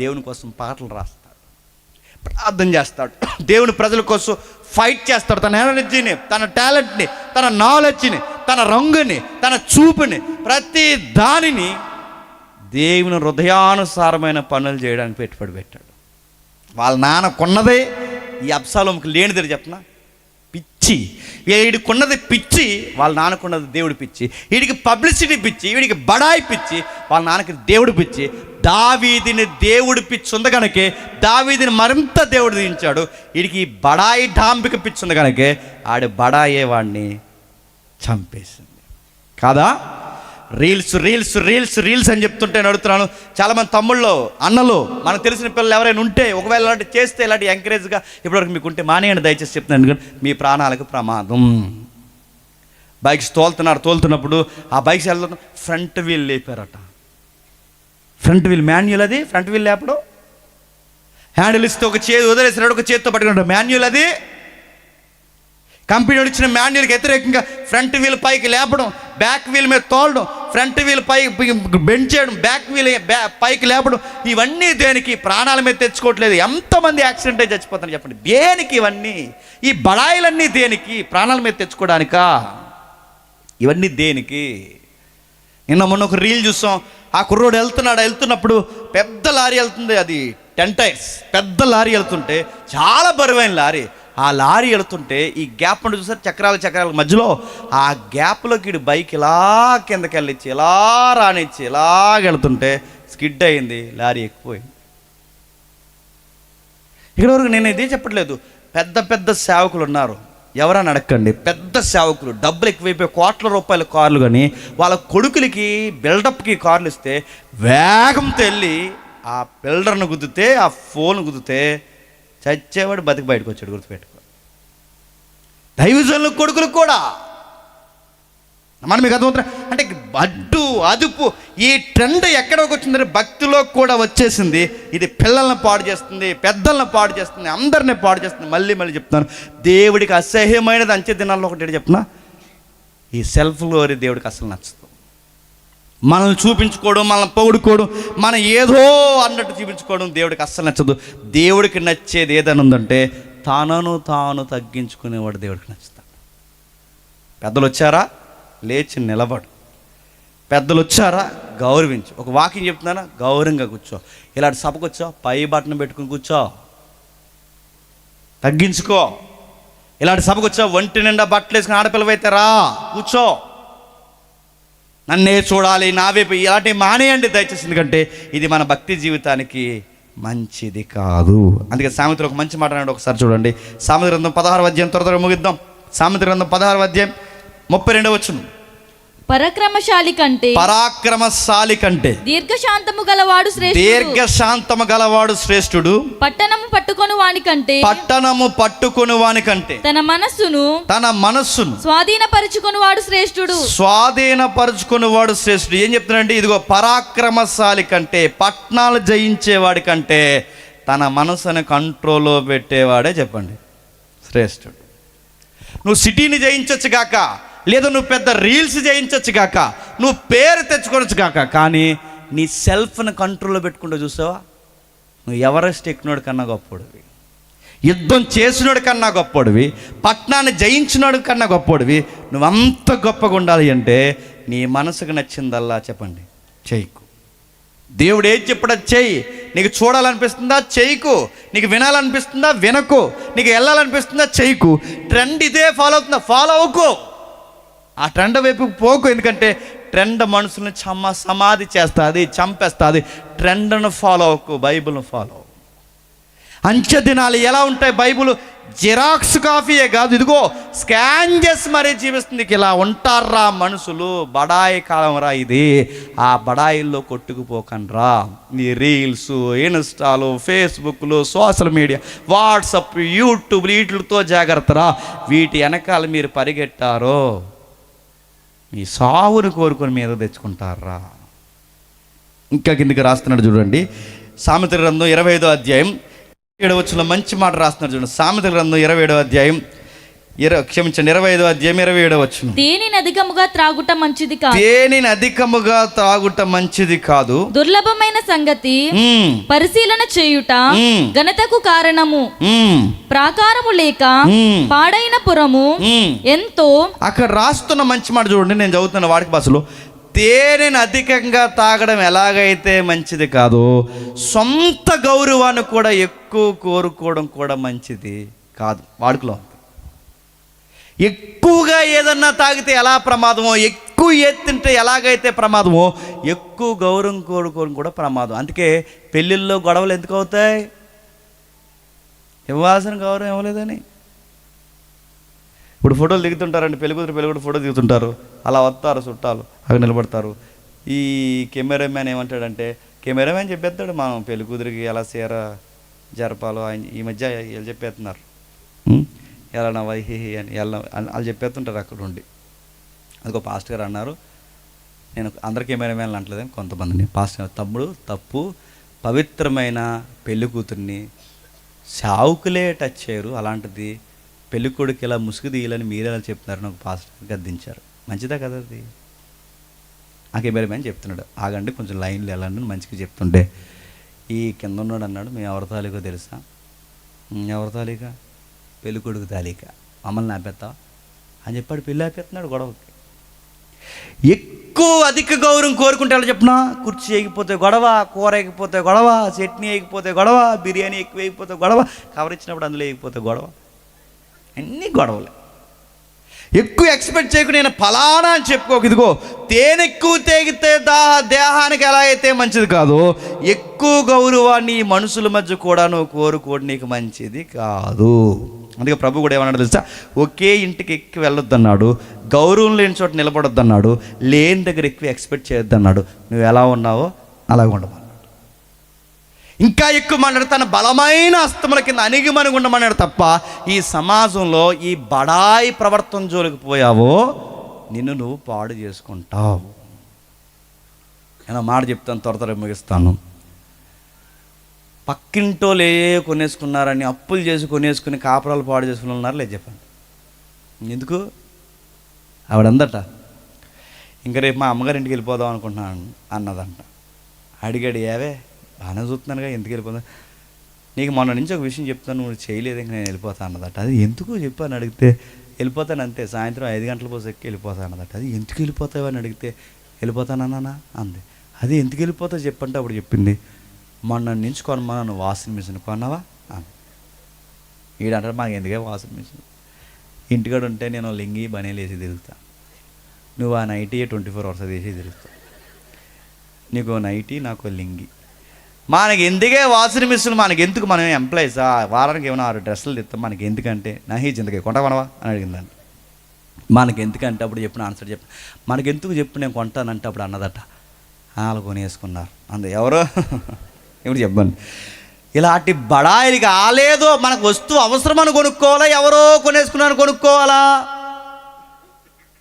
దేవుని కోసం పాటలు రాస్తాడు, ప్రార్థన చేస్తాడు, దేవుని ప్రజల కోసం ఫైట్ చేస్తాడు. తన ఎనర్జీని, తన టాలెంట్ని, తన నాలెడ్జ్ని, తన రంగుని, తన చూపుని, ప్రతి దానిని దేవుని హృదయానుసారమైన పనులు చేయడానికి పెట్టుబడి పెట్టాడు. వాళ్ళ నాన్న కొన్నదే ఈ అబ్షాలోముకి లేనిది చెప్పనా పిచ్చి. వీడికున్నది పిచ్చి, వాళ్ళ నాన్నకున్నది దేవుడి పిచ్చి. వీడికి పబ్లిసిటీ పిచ్చి, వీడికి బడాయి పిచ్చి, వాళ్ళ నాన్నకి దేవుడి పిచ్చి. దావీదిని దేవుడి పిచ్చి ఉంది కనుకే దావీదిని మరింత దేవుడు దించాడు. వీడికి బడాయి డాంబిక పిచ్చి ఉంది కనుకే ఆడి బడాయే వాడిని చంపేసింది కాదా. రీల్స్ రీల్స్ రీల్స్ రీల్స్ అని చెప్తుంటే నడుతున్నాను. చాలామంది తమ్ముళ్ళు అన్నలు మనకు తెలిసిన పిల్లలు ఎవరైనా ఉంటే ఒకవేళ ఇలాంటి చేస్తే ఇలాంటి ఎంకరేజ్గా ఇప్పటివరకు మీకు ఉంటే మానేయండి దయచేసి చెప్తున్నాను. ఎందుకంటే మీ ప్రాణాలకు ప్రమాదం. బైక్స్ తోలుతున్నప్పుడు ఆ బైక్స్ వెళ్తున్న ఫ్రంట్ వీల్ లేపారట. ఫ్రంట్ వీల్ మాన్యువల్, అది ఫ్రంట్ వీల్ లేపడం. హ్యాండిల్ ఇస్తే ఒక చేతి వదిలేసినాడు, ఒక చేతితో పట్టుకున్నాడు మాన్యువల్. అది కంపెనీ ఇచ్చిన మాన్యువల్కి వ్యతిరేకంగా ఫ్రంట్ వీల్ పైకి లేపడం, బ్యాక్ వీల్ మీద తోలడం, ఫ్రంట్ వీల్ పై బెండ్ చేయడం, బ్యాక్ వీల్ పైకి లేపడం, ఇవన్నీ దేనికి? ప్రాణాల మీద తెచ్చుకోవట్లేదు. ఎంతమంది యాక్సిడెంట్ అయి చచ్చిపోతారు చెప్పండి. దేనికి ఇవన్నీ? ఈ బడాయిలన్నీ దేనికి? ప్రాణాల మీద తెచ్చుకోవడానికా? ఇవన్నీ దేనికి? నిన్న మొన్న ఒక రీల్ చూసాం. ఆ కుర్రోడు వెళ్తున్నప్పుడు పెద్ద లారీ వెళ్తుంది, అది 10 టైర్స్ పెద్ద లారీ వెళ్తుంటే, చాలా బరువైన లారీ. ఆ లారీ వెళ్తుంటే ఈ గ్యాప్ ఉండి చూసారు, చక్రాల మధ్యలో ఆ గ్యాప్లోకి ఇటు బైక్ ఇలా కిందకి వెళ్ళిచ్చి ఇలా రానిచ్చి వెళ్తుంటే స్కిడ్ అయింది, లారీ ఎక్కుపోయింది. ఇక్కడ వరకు నేను ఇదే చెప్పట్లేదు. పెద్ద పెద్ద సేవకులు ఉన్నారు, ఎవరని అడగండి, పెద్ద సేవకులు, డబ్బులు ఎక్కువైపోయి కోట్ల రూపాయల కార్లు, కానీ వాళ్ళ కొడుకులకి బిల్డప్కి కార్లు ఇస్తే వేగంతో వెళ్ళి ఆ బిల్డర్ను గుద్దితే, ఆ ఫోన్ గుద్దితే చచ్చేవాడు బతికి బయటకు వచ్చాడు. గుర్తుపెట్టుకో, దైవజనుల కొడుకులు కూడా. మనం మీకు అర్థమవుతుంది అంటే అడ్డు అదుపు ఈ ట్రెండ్ ఎక్కడికి వచ్చిందంటే భక్తిలో కూడా వచ్చేసింది. ఇది పిల్లల్ని పాడు చేస్తుంది, పెద్దలను పాడు చేస్తుంది, అందరినీ పాడు చేస్తుంది. మళ్ళీ చెప్తున్నాను, దేవుడికి అసహ్యమైనది అంచె దినాల్లో ఒకటి చెప్తున్నా, ఈ సెల్ఫ్ గ్లోరీ దేవుడికి అసలు నచ్చదు. మనల్ని చూపించుకోవడం, మనల్ని పొగుడుకోవడం, మనం ఏదో అన్నట్టు చూపించుకోవడం దేవుడికి అస్సలు నచ్చదు. దేవుడికి నచ్చేది ఏదైనా ఉందంటే తనను తాను తగ్గించుకునేవాడు దేవుడికి నచ్చుతాడు. పెద్దలు వచ్చారా, లేచి నిలబడు. పెద్దలు వచ్చారా, గౌరవించు. ఒక వాకింగ్ చెప్తున్నానా, గౌరవంగా కూర్చో. ఇలాంటి సభకు వచ్చా, పై బట్టను పెట్టుకుని కూర్చో, తగ్గించుకో. ఇలాంటి సభకు వచ్చా, ఒంటి నిండా బట్టలు వేసుకుని ఆడపిల్లవైతే రా, కూర్చో. నన్నే చూడాలి, నా వైపు, ఇలాంటివి మానేయండి దయచేసి. ఎందుకంటే ఇది మన భక్తి జీవితానికి మంచిది కాదు. అందుకే సామెతలు ఒక మంచి మాట అన్నాడు, ఒకసారి చూడండి. సామెత గ్రంథం 16వ అధ్యాయం, త్వరగా ముగిద్దాం. సామెత గ్రంథం 16వ అధ్యాయం 32వ వచనం. పరాక్రమశాలి కంటే దీర్ఘశాంతము గలవాడు శ్రేష్ఠుడు. పట్టణము పట్టుకొను వానికంటే తన మనస్సును స్వాధీనపరుచుకొనువాడు శ్రేష్ఠుడు. ఏం చెప్తున్నాడంటే, ఇదిగో పరాక్రమశాలి కంటే, పట్టణాలు జయించేవాడి కంటే తన మనసుని కంట్రోల్లో పెట్టేవాడే చెప్పండి శ్రేష్ఠుడు. నువ్వు సిటీని జయించవచ్చు కాక, లేదా నువ్వు పెద్ద రీల్స్ చేయించవచ్చు కాక, నువ్వు పేరు తెచ్చుకోవచ్చు కాక, కానీ నీ సెల్ఫ్ని కంట్రోల్లో పెట్టుకుంటూ చూసావా, నువ్వు ఎవరెస్ట్ ఎక్కినోడి కన్నా గొప్పోడివి, యుద్ధం చేసినోడి కన్నా గొప్పోడివి, పట్టణాన్ని జయించినోడి కన్నా గొప్పోడివి. నువ్వంత గొప్పగా ఉండాలి అంటే నీ మనసుకు నచ్చిందల్లా చెప్పండి చేయకు. దేవుడు ఏది చెప్పడా చెయ్యి. నీకు చూడాలనిపిస్తుందా చేయకు, నీకు వినాలనిపిస్తుందా వినకు, నీకు వెళ్ళాలనిపిస్తుందా చేయకు. ట్రెండ్ ఇదే ఫాలో అవుతుందా, ఫాలో అవ్వకు. ఆ ట్రెండ్ వైపు పోకు. ఎందుకంటే ట్రెండ్ మనుషుల్ని సమాధి చేస్తుంది, చంపేస్తుంది. ట్రెండ్ను ఫాలో అవ్వకు, బైబిల్ను ఫాలో అవ్వు. అంచె దినాలు ఎలా ఉంటాయి, బైబిల్ జిరాక్స్ కాపీయే కాదు, ఇదిగో స్కాన్ చేసి మరీ జీవిస్తుంది. ఇలా ఉంటారా మనుషులు, బడాయి కాలం రా ఇది. ఆ బడాయిల్లో కొట్టుకుపోకండ్రా. ఈ రీల్స్, ఇన్స్టాలు, ఫేస్బుక్లు, సోషల్ మీడియా, వాట్సప్, యూట్యూబ్, వీటితో జాగ్రత్తరా. వీటి వెనకాల మీరు పరిగెట్టారో మీ సావును కోరుకొని మీద తెచ్చుకుంటారా. ఇంకా కిందకి రాస్తున్నాడు చూడండి, సామెతల గ్రంథం 25వ అధ్యాయం 7వ వచనంలో మంచి మాట రాస్తున్నాడు చూడండి. సామెతల గ్రంథం 27వ అధ్యాయం 25వ అధ్యాయం 27వ వచనం. దేనిని అధికముగా త్రాగుట మంచిది కాదు, దుర్లభమైన సంగతి పరిశీలన చేయుట ఘనతకు కారణము. ప్రాకారము లేక పాడైన పురము ఎంతో. అక్కడ రాస్తున్న మంచి మాట చూడండి, నేను చదువుతున్న వాడికి భాషలో. తేనెను అధికంగా తాగడం ఎలాగైతే మంచిది కాదో, సొంత గౌరవాన్ని కూడా ఎక్కువ కోరుకోవడం కూడా మంచిది కాదు. వాడుకలో ఎక్కువగా ఏదన్నా తాగితే ఎలా ప్రమాదమో, ఎక్కువ తింటే ఎలాగైతే ప్రమాదమో, ఎక్కువ గౌరవం కోరుకోవడం కూడా ప్రమాదం. అందుకే పెళ్ళిళ్ళలో గొడవలు ఎందుకు అవుతాయి, ఇవ్వాల్సిన గౌరవం ఇవ్వలేదని. ఇప్పుడు ఫోటోలు దిగుతుంటారండి, పెళ్ళికూతురు ఫోటో దిగుతుంటారు, అలా వస్తారు చుట్టాలు, అక్కడ నిలబడతారు. ఈ కెమెరామ్యాన్ ఏమంటాడంటే, కెమెరామ్యాన్ చెప్పేస్తాడు మనం పెళ్ళికూతురికి ఎలా చీర జరపాలో. ఆయన ఈ మధ్య వీళ్ళు చెప్పేస్తున్నారు, ఎలా నవ్వి అని వాళ్ళు చెప్పేస్తుంటారు అక్కడ ఉండి. అదిగో పాస్టర్ గారు అన్నారు, నేను అందరు కెమెరామ్యాన్లు అంటలేదని కొంతమందిని. పాస్టర్ తమ్ముడు తప్పు, పవిత్రమైన పెళ్లి కూతుర్ని సావుకులే టచ్ చేయరు, అలాంటిది పెళ్ళికొడుకు ఇలా ముసుగు తీయాలని మీరేలా చెప్తున్నారని ఒక పాస్టర్ గద్దించారు. మంచిదా కదా అది? ఆ కెమెరామ్యాన్ చెప్తున్నాడు, ఆగండి కొంచెం లైన్లు వెళ్ళండి మంచిగా చెప్తుంటే. ఈ కింద ఉన్నాడు అన్నాడు, మేము ఎవరి తాలీకో తెలుసా? ఎవరి తాలీక? పెళ్ళికొడుకు తాలీక. మమ్మల్ని ఆపేస్తావా అని చెప్పాడు. పెళ్ళి ఆపేస్తున్నాడు గొడవకి. ఎక్కువ అధిక గౌరవం కోరుకుంటే ఎలా చెప్పినా, కుర్చీ వేయకపోతే గొడవ, కూర వేయకపోతే గొడవ, చట్నీ వేయకపోతే గొడవ, బిర్యానీ ఎక్కువ వేయకపోతే గొడవ, కవర్ ఇచ్చినప్పుడు అందులో వేయకపోతే గొడవ, అన్నీ గొడవలే. ఎక్కువ ఎక్స్పెక్ట్ చేయకుండా నేను ఫలానా అని చెప్పుకోక. ఇదిగో తేనె ఎక్కువ తేగితే దేహానికి ఎలా అయితే మంచిది కాదు, ఎక్కువ గౌరవాన్ని ఈ మనుషుల మధ్య కూడా నువ్వు కోరుకోవడం నీకు మంచిది కాదు. అందుకే ప్రభు కూడా ఏమన్నాడు తెలుసా, ఒకే ఇంటికి ఎక్కువ వెళ్ళొద్దు అన్నాడు, గౌరవం లేని చోట నిలబడొద్దు అన్నాడు, లేని దగ్గర ఎక్కువ ఎక్స్పెక్ట్ చేయొద్దు అన్నాడు. నువ్వు ఎలా ఉన్నావో అలాగ ఉండమన్నాడు. ఇంకా ఎక్కువ మాట్లాడు, తన బలమైన అస్తముల కింద అణిగిమణిగి ఉండమన్నాడు తప్ప, ఈ సమాజంలో ఈ బడాయి ప్రవర్తన జోలికి పోయావో నిన్ను నువ్వు పాడు చేసుకుంటావు. నేను మాట చెప్తాను, త్వర ముగిస్తాను. పక్కింటోళ్ళు కొనేసుకున్నారని అప్పులు చేసి కొనేసుకుని కాపురాలు పాడు చేసుకుని ఉన్నారు లేదు చెప్పండి. ఎందుకు? ఆవిడందట, ఇంకా రేపు మా అమ్మగారి ఇంటికి వెళ్ళిపోదాం అనుకుంటున్నాను అన్నదంట. అడిగాడు, ఏవే బాగానే చూస్తున్నానుగా, ఎందుకు వెళ్ళిపోదా? నీకు మొన్న నుంచి ఒక విషయం చెప్తాను, నువ్వు చేయలేదు, ఇంక నేను వెళ్ళిపోతాను అన్నదట. అది ఎందుకు చెప్పాను అడిగితే, వెళ్ళిపోతాను అంతే, సాయంత్రం 5 గంటల పోసి ఎక్కి వెళ్ళిపోతాను అన్నదట. అది ఎందుకు వెళ్ళిపోతావు అని అడిగితే, వెళ్ళిపోతానన్నా అంది. అది ఎందుకు వెళ్ళిపోతావు చెప్పంటే అప్పుడు చెప్పింది, మొన్న నుంచి కొనమన్నా నువ్వు వాషింగ్ మిషన్ కొన్నావా అని. ఈడంటారు, మాకు ఎందుకే వాషింగ్ మిషన్, ఇంటికాడ ఉంటే నేను లింగి బనీలు వేసి తిరుగుతా, నువ్వు ఆ నైటీ 24 hours వేసి తిరుగుతా, నీకు నైటీ నాకు లింగి, మనకి ఎందుకే వాషింగ్ మిషన్, మనకి ఎందుకు, మనం ఎంప్లాయీసా, వారానికి ఏమైనా 6 డ్రెస్సులు తెస్తాం, మనకి ఎందుకంటే నహీ జిందగీ కొంటావనవా అని అడిగిందండి. మనకి ఎందుకంటే అప్పుడు చెప్పిన ఆన్సర్ చెప్పిన, మనకి ఎందుకు చెప్పు నేను కొంటానంటే అప్పుడు అన్నదట, వాళ్ళు కొనేసుకున్నారు అందు ఎవరో ఇప్పుడు చెప్పండి. ఇలాంటి బడాయిలకి ఆలేదో, మనకు వస్తువు అవసరమని కొనుక్కోవాలా, ఎవరో కొనేసుకున్నాను కొనుక్కోవాలా?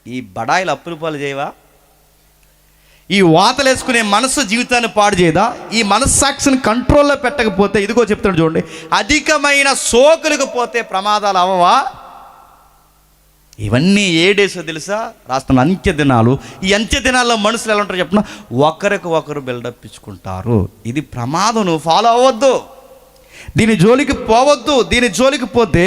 ఈ బడాయిలు అప్పుల పాలు చేయవా? ఈ వాతలు వేసుకునే మనసు జీవితాన్ని పాడు చేయదా? ఈ మనస్సాక్షిని కంట్రోల్లో పెట్టకపోతే, ఇదిగో చెప్తాడు చూడండి, అధికమైన సోకులకు పోతే ప్రమాదాలు అవ్వవా? ఇవన్నీ ఏ డేసో తెలుసా? రాస్తున్న అంత్య దినాలు. ఈ అంత్య దినాల్లో మనుషులు ఎలా ఉంటారో చెప్పిన, ఒకరికి ఒకరు బిల్డప్ ఇచ్చుకుంటారు. ఇది ప్రమాదం, నువ్వు ఫాలో అవ్వద్దు, దీని జోలికి పోవద్దు. దీని జోలికి పోతే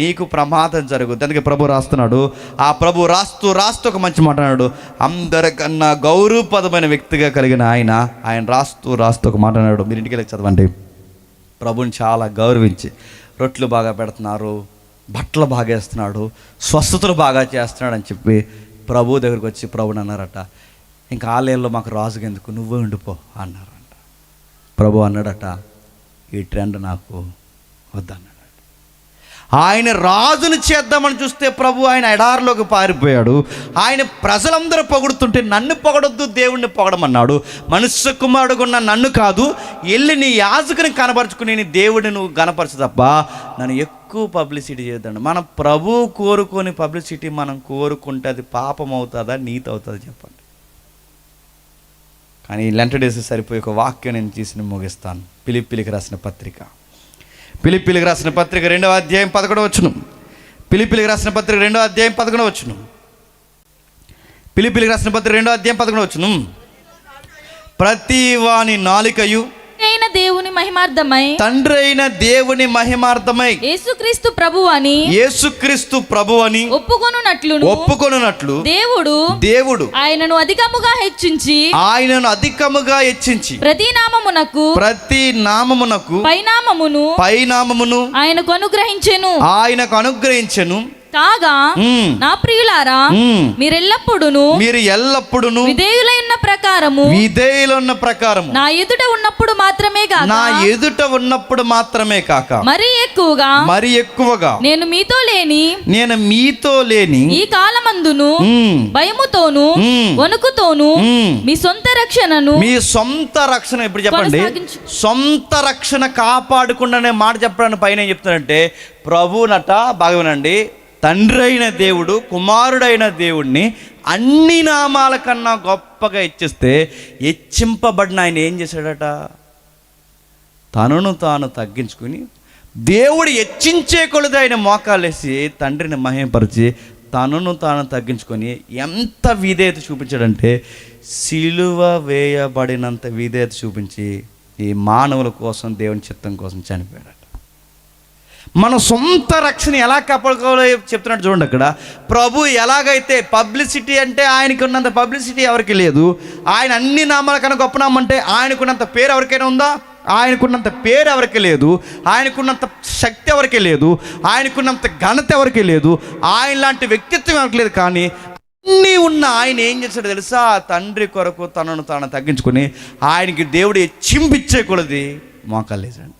నీకు ప్రమాదం జరుగుద్ది. అందుకే ప్రభు రాస్తున్నాడు, ఆ ప్రభు రాస్తూ ఒక మంచి మాట అన్నాడు. అందరికన్నా గౌరవపదమైన వ్యక్తిగా కలిగిన ఆయన రాస్తూ ఒక మాట అన్నాడు. మీరు ఇంటికి వెళ్ళి చదవండి. ప్రభుని చాలా గౌరవించి రొట్టెలు బాగా పెడుతున్నారు, బట్టలు బాగా వేస్తున్నాడు, స్వస్థతలు బాగా చేస్తున్నాడు అని చెప్పి ప్రభు దగ్గరికి వచ్చి ప్రభుని అన్నారట, ఇంకా ఆలయంలో మాకు రాజుగా ఎందుకు, నువ్వే ఉండిపో అన్నారంట. ప్రభు అన్నాడట, ఈ ట్రెండ్ నాకు వద్దన్నాడు. ఆయన రాజును చేద్దామని చూస్తే ప్రభు ఆయన ఎడారిలోకి పారిపోయాడు. ఆయన ప్రజలందరూ పొగుడుతుంటే నన్ను పొగడొద్దు, దేవుణ్ణి పొగడమన్నాడు. మనుష్య కుమారుడుగున్న నన్ను కాదు, వెళ్ళి నీ యాజకుని కనపరుచుకుని నీ దేవుడిని నువ్వు కనపరచు తప్ప నన్ను ఎక్కువ పబ్లిసిటీ చేద్దాడు. మన ప్రభు కోరుకొని పబ్లిసిటీ మనం కోరుకుంటే అది పాపం అవుతుందా, నీతి అవుతుందా చెప్పండి. కానీ లెంట్ డేస్ సరిపోయి ఒక వాక్యం నేను తీసి ముగిస్తాను. ఫిలిప్పీలకు రాసిన పత్రిక 2వ అధ్యాయం 11వ వచనం. ఫిలిప్పీలకు రాసిన పత్రిక 2వ అధ్యాయం 11వ వచనం. ఫిలిప్పీలకు రాసిన పత్రిక 2వ అధ్యాయం 11వ వచనం. ప్రతి వాని నాలుకయు దేవుని మహిమార్థమై, తండ్రి అయిన దేవుని మహిమార్థమై, యేసుక్రీస్తు ప్రభు అని ఒప్పుకొనున్నట్లు దేవుడు ఆయనను అధికముగా హెచ్చించి ప్రతి నామమునకు పైనామమును ఆయనకు అనుగ్రహించెను. కాగా నా ప్రియులారా, మీరు ఎల్లప్పుడూ విధేయులైన ప్రకారము నా ఎదుట ఉన్నప్పుడు మాత్రమే కాక మరి ఎక్కువగా నేను మీతో లేని ఈ కాలమందును భయముతోను వణుకుతోను మీ సొంత రక్షణ ఇప్పుడు చెప్పండి, సొంత రక్షణ కాపాడుకుండానే మాట చెప్పడానికి పైన ఏం చెప్తానంటే, ప్రభువునట బాగా వినండి, తండ్రి అయిన దేవుడు కుమారుడైన దేవుడిని అన్ని నామాల కన్నా గొప్పగా హెచ్చింపబడిన ఆయన ఏం చేశాడట, తనను తాను తగ్గించుకుని దేవుడు హెచ్చించే కొలది ఆయన మోకాలేసి తండ్రిని మహిమపరిచి తనను తాను తగ్గించుకొని ఎంత విధేయత చూపించాడంటే, సిలువ వేయబడినంత విధేయత చూపించి ఈ మానవుల కోసం, దేవుని చిత్తం కోసం చనిపోయాడట. మన సొంత రక్షణ ఎలా కాపాడుకోవాలో చెప్తున్నాడు చూడండి. అక్కడ ప్రభు ఎలాగైతే పబ్లిసిటీ అంటే ఆయనకు ఉన్నంత పబ్లిసిటీ ఎవరికి లేదు. ఆయన అన్ని నామాల కన్నా గొప్ప నామం అంటే ఆయనకున్నంత పేరు ఎవరికైనా ఉందా? ఆయనకున్నంత పేరు ఎవరికి లేదు. ఆయనకున్నంత శక్తి ఎవరికి లేదు. ఆయనకున్నంత ఘనత ఎవరికి లేదు. ఆయన లాంటి వ్యక్తిత్వం ఎవరికి లేదు. కానీ అన్నీ ఉన్న ఆయన ఏం చేశాడు తెలుసా? తండ్రి కొరకు తనను తాను తగ్గించుకొని ఆయనకి దేవుడు చింపిచ్చే కొలది మోకాలు లేచండి.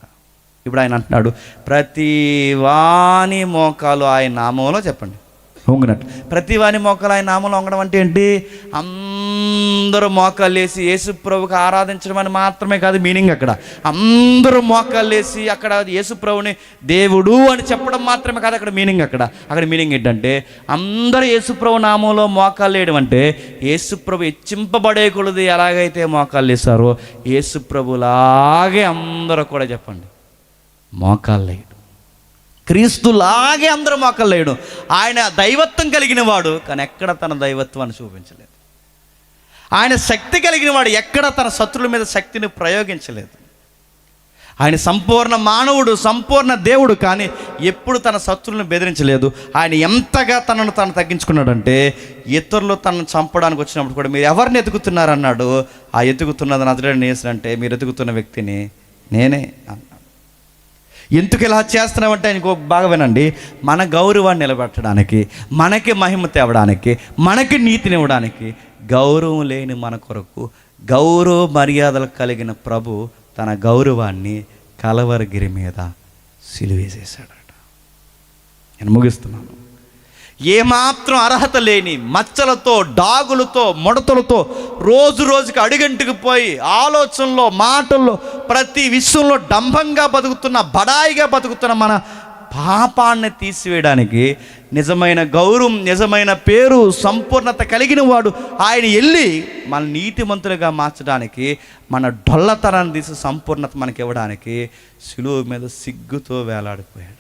ఇప్పుడు ఆయన అంటున్నాడు, ప్రతి వాని మోకాలు ఆయన నామంలో చెప్పండి వంగినట్టు. ప్రతి వాని మోకాలు ఆయన నామంలో వంగడం అంటే ఏంటి? అందరూ మోకాలు వేసి యేసు ప్రభుకి ఆరాధించడం అని మాత్రమే కాదు మీనింగ్. అక్కడ అందరూ మోకాలు వేసి అక్కడ యేసు ప్రభుని దేవుడు అని చెప్పడం మాత్రమే కాదు అక్కడ మీనింగ్. అక్కడ మీనింగ్ ఏంటంటే అందరూ యేసు ప్రభు నామంలో మోకాలు వేయడం అంటే యేసు ప్రభు హెచ్చింపబడే కొలది ఎలాగైతే మోకాలు వేశారో యేసు ప్రభులాగే అందరూ కూడా చెప్పండి మోకాలు లేయడం. క్రీస్తులాగే అందరూ మోకాలు లేయడం. ఆయన దైవత్వం కలిగిన వాడు, కానీ ఎక్కడ తన దైవత్వాన్ని చూపించలేదు. ఆయన శక్తి కలిగిన వాడు, ఎక్కడ తన శత్రువుల మీద శక్తిని ప్రయోగించలేదు. ఆయన సంపూర్ణ మానవుడు, సంపూర్ణ దేవుడు, కానీ ఎప్పుడు తన శత్రువులను బెదిరించలేదు. ఆయన ఎంతగా తనను తాను తగ్గించుకున్నాడంటే ఇతరులు తనను చంపడానికి వచ్చినప్పుడు కూడా మీరు ఎవరిని ఎతుకుతున్నారన్నాడు. ఆ ఎతుకుతున్నది నజరేయుడైన యేసు అంటే మీరు ఎతుకుతున్న వ్యక్తిని నేనే అన్నాడు. ఎందుకు ఇలా చేస్తున్నామంటే ఆయనకు బాగా వినండి, మన గౌరవాన్ని నిలబెట్టడానికి, మనకి మహిమ తేవడానికి, మనకి నీతిని ఇవ్వడానికి, గౌరవం లేని మన కొరకు గౌరవ మర్యాదలు కలిగిన ప్రభు తన గౌరవాన్ని కలవరగిరి మీద సిలువేసేశాడట. నేను ముగిస్తున్నాను. ఏమాత్రం అర్హత లేని మచ్చలతో, డాగులతో, ముడతలతో రోజు రోజుకి అడుగంటికి పోయి ఆలోచనలో, మాటల్లో, ప్రతి విషయంలో డంబంగా బతుకుతున్న, బడాయిగా బతుకుతున్న మన పాపాన్ని తీసివేయడానికి, నిజమైన గౌరవం, నిజమైన పేరు, సంపూర్ణత కలిగిన వాడు ఆయన వెళ్ళి మన నీతిమంతులుగా మార్చడానికి, మన డొల్లతనాన్ని తీసి సంపూర్ణత మనకి ఇవ్వడానికి శిలువ మీద సిగ్గుతో వేలాడిపోయాడు.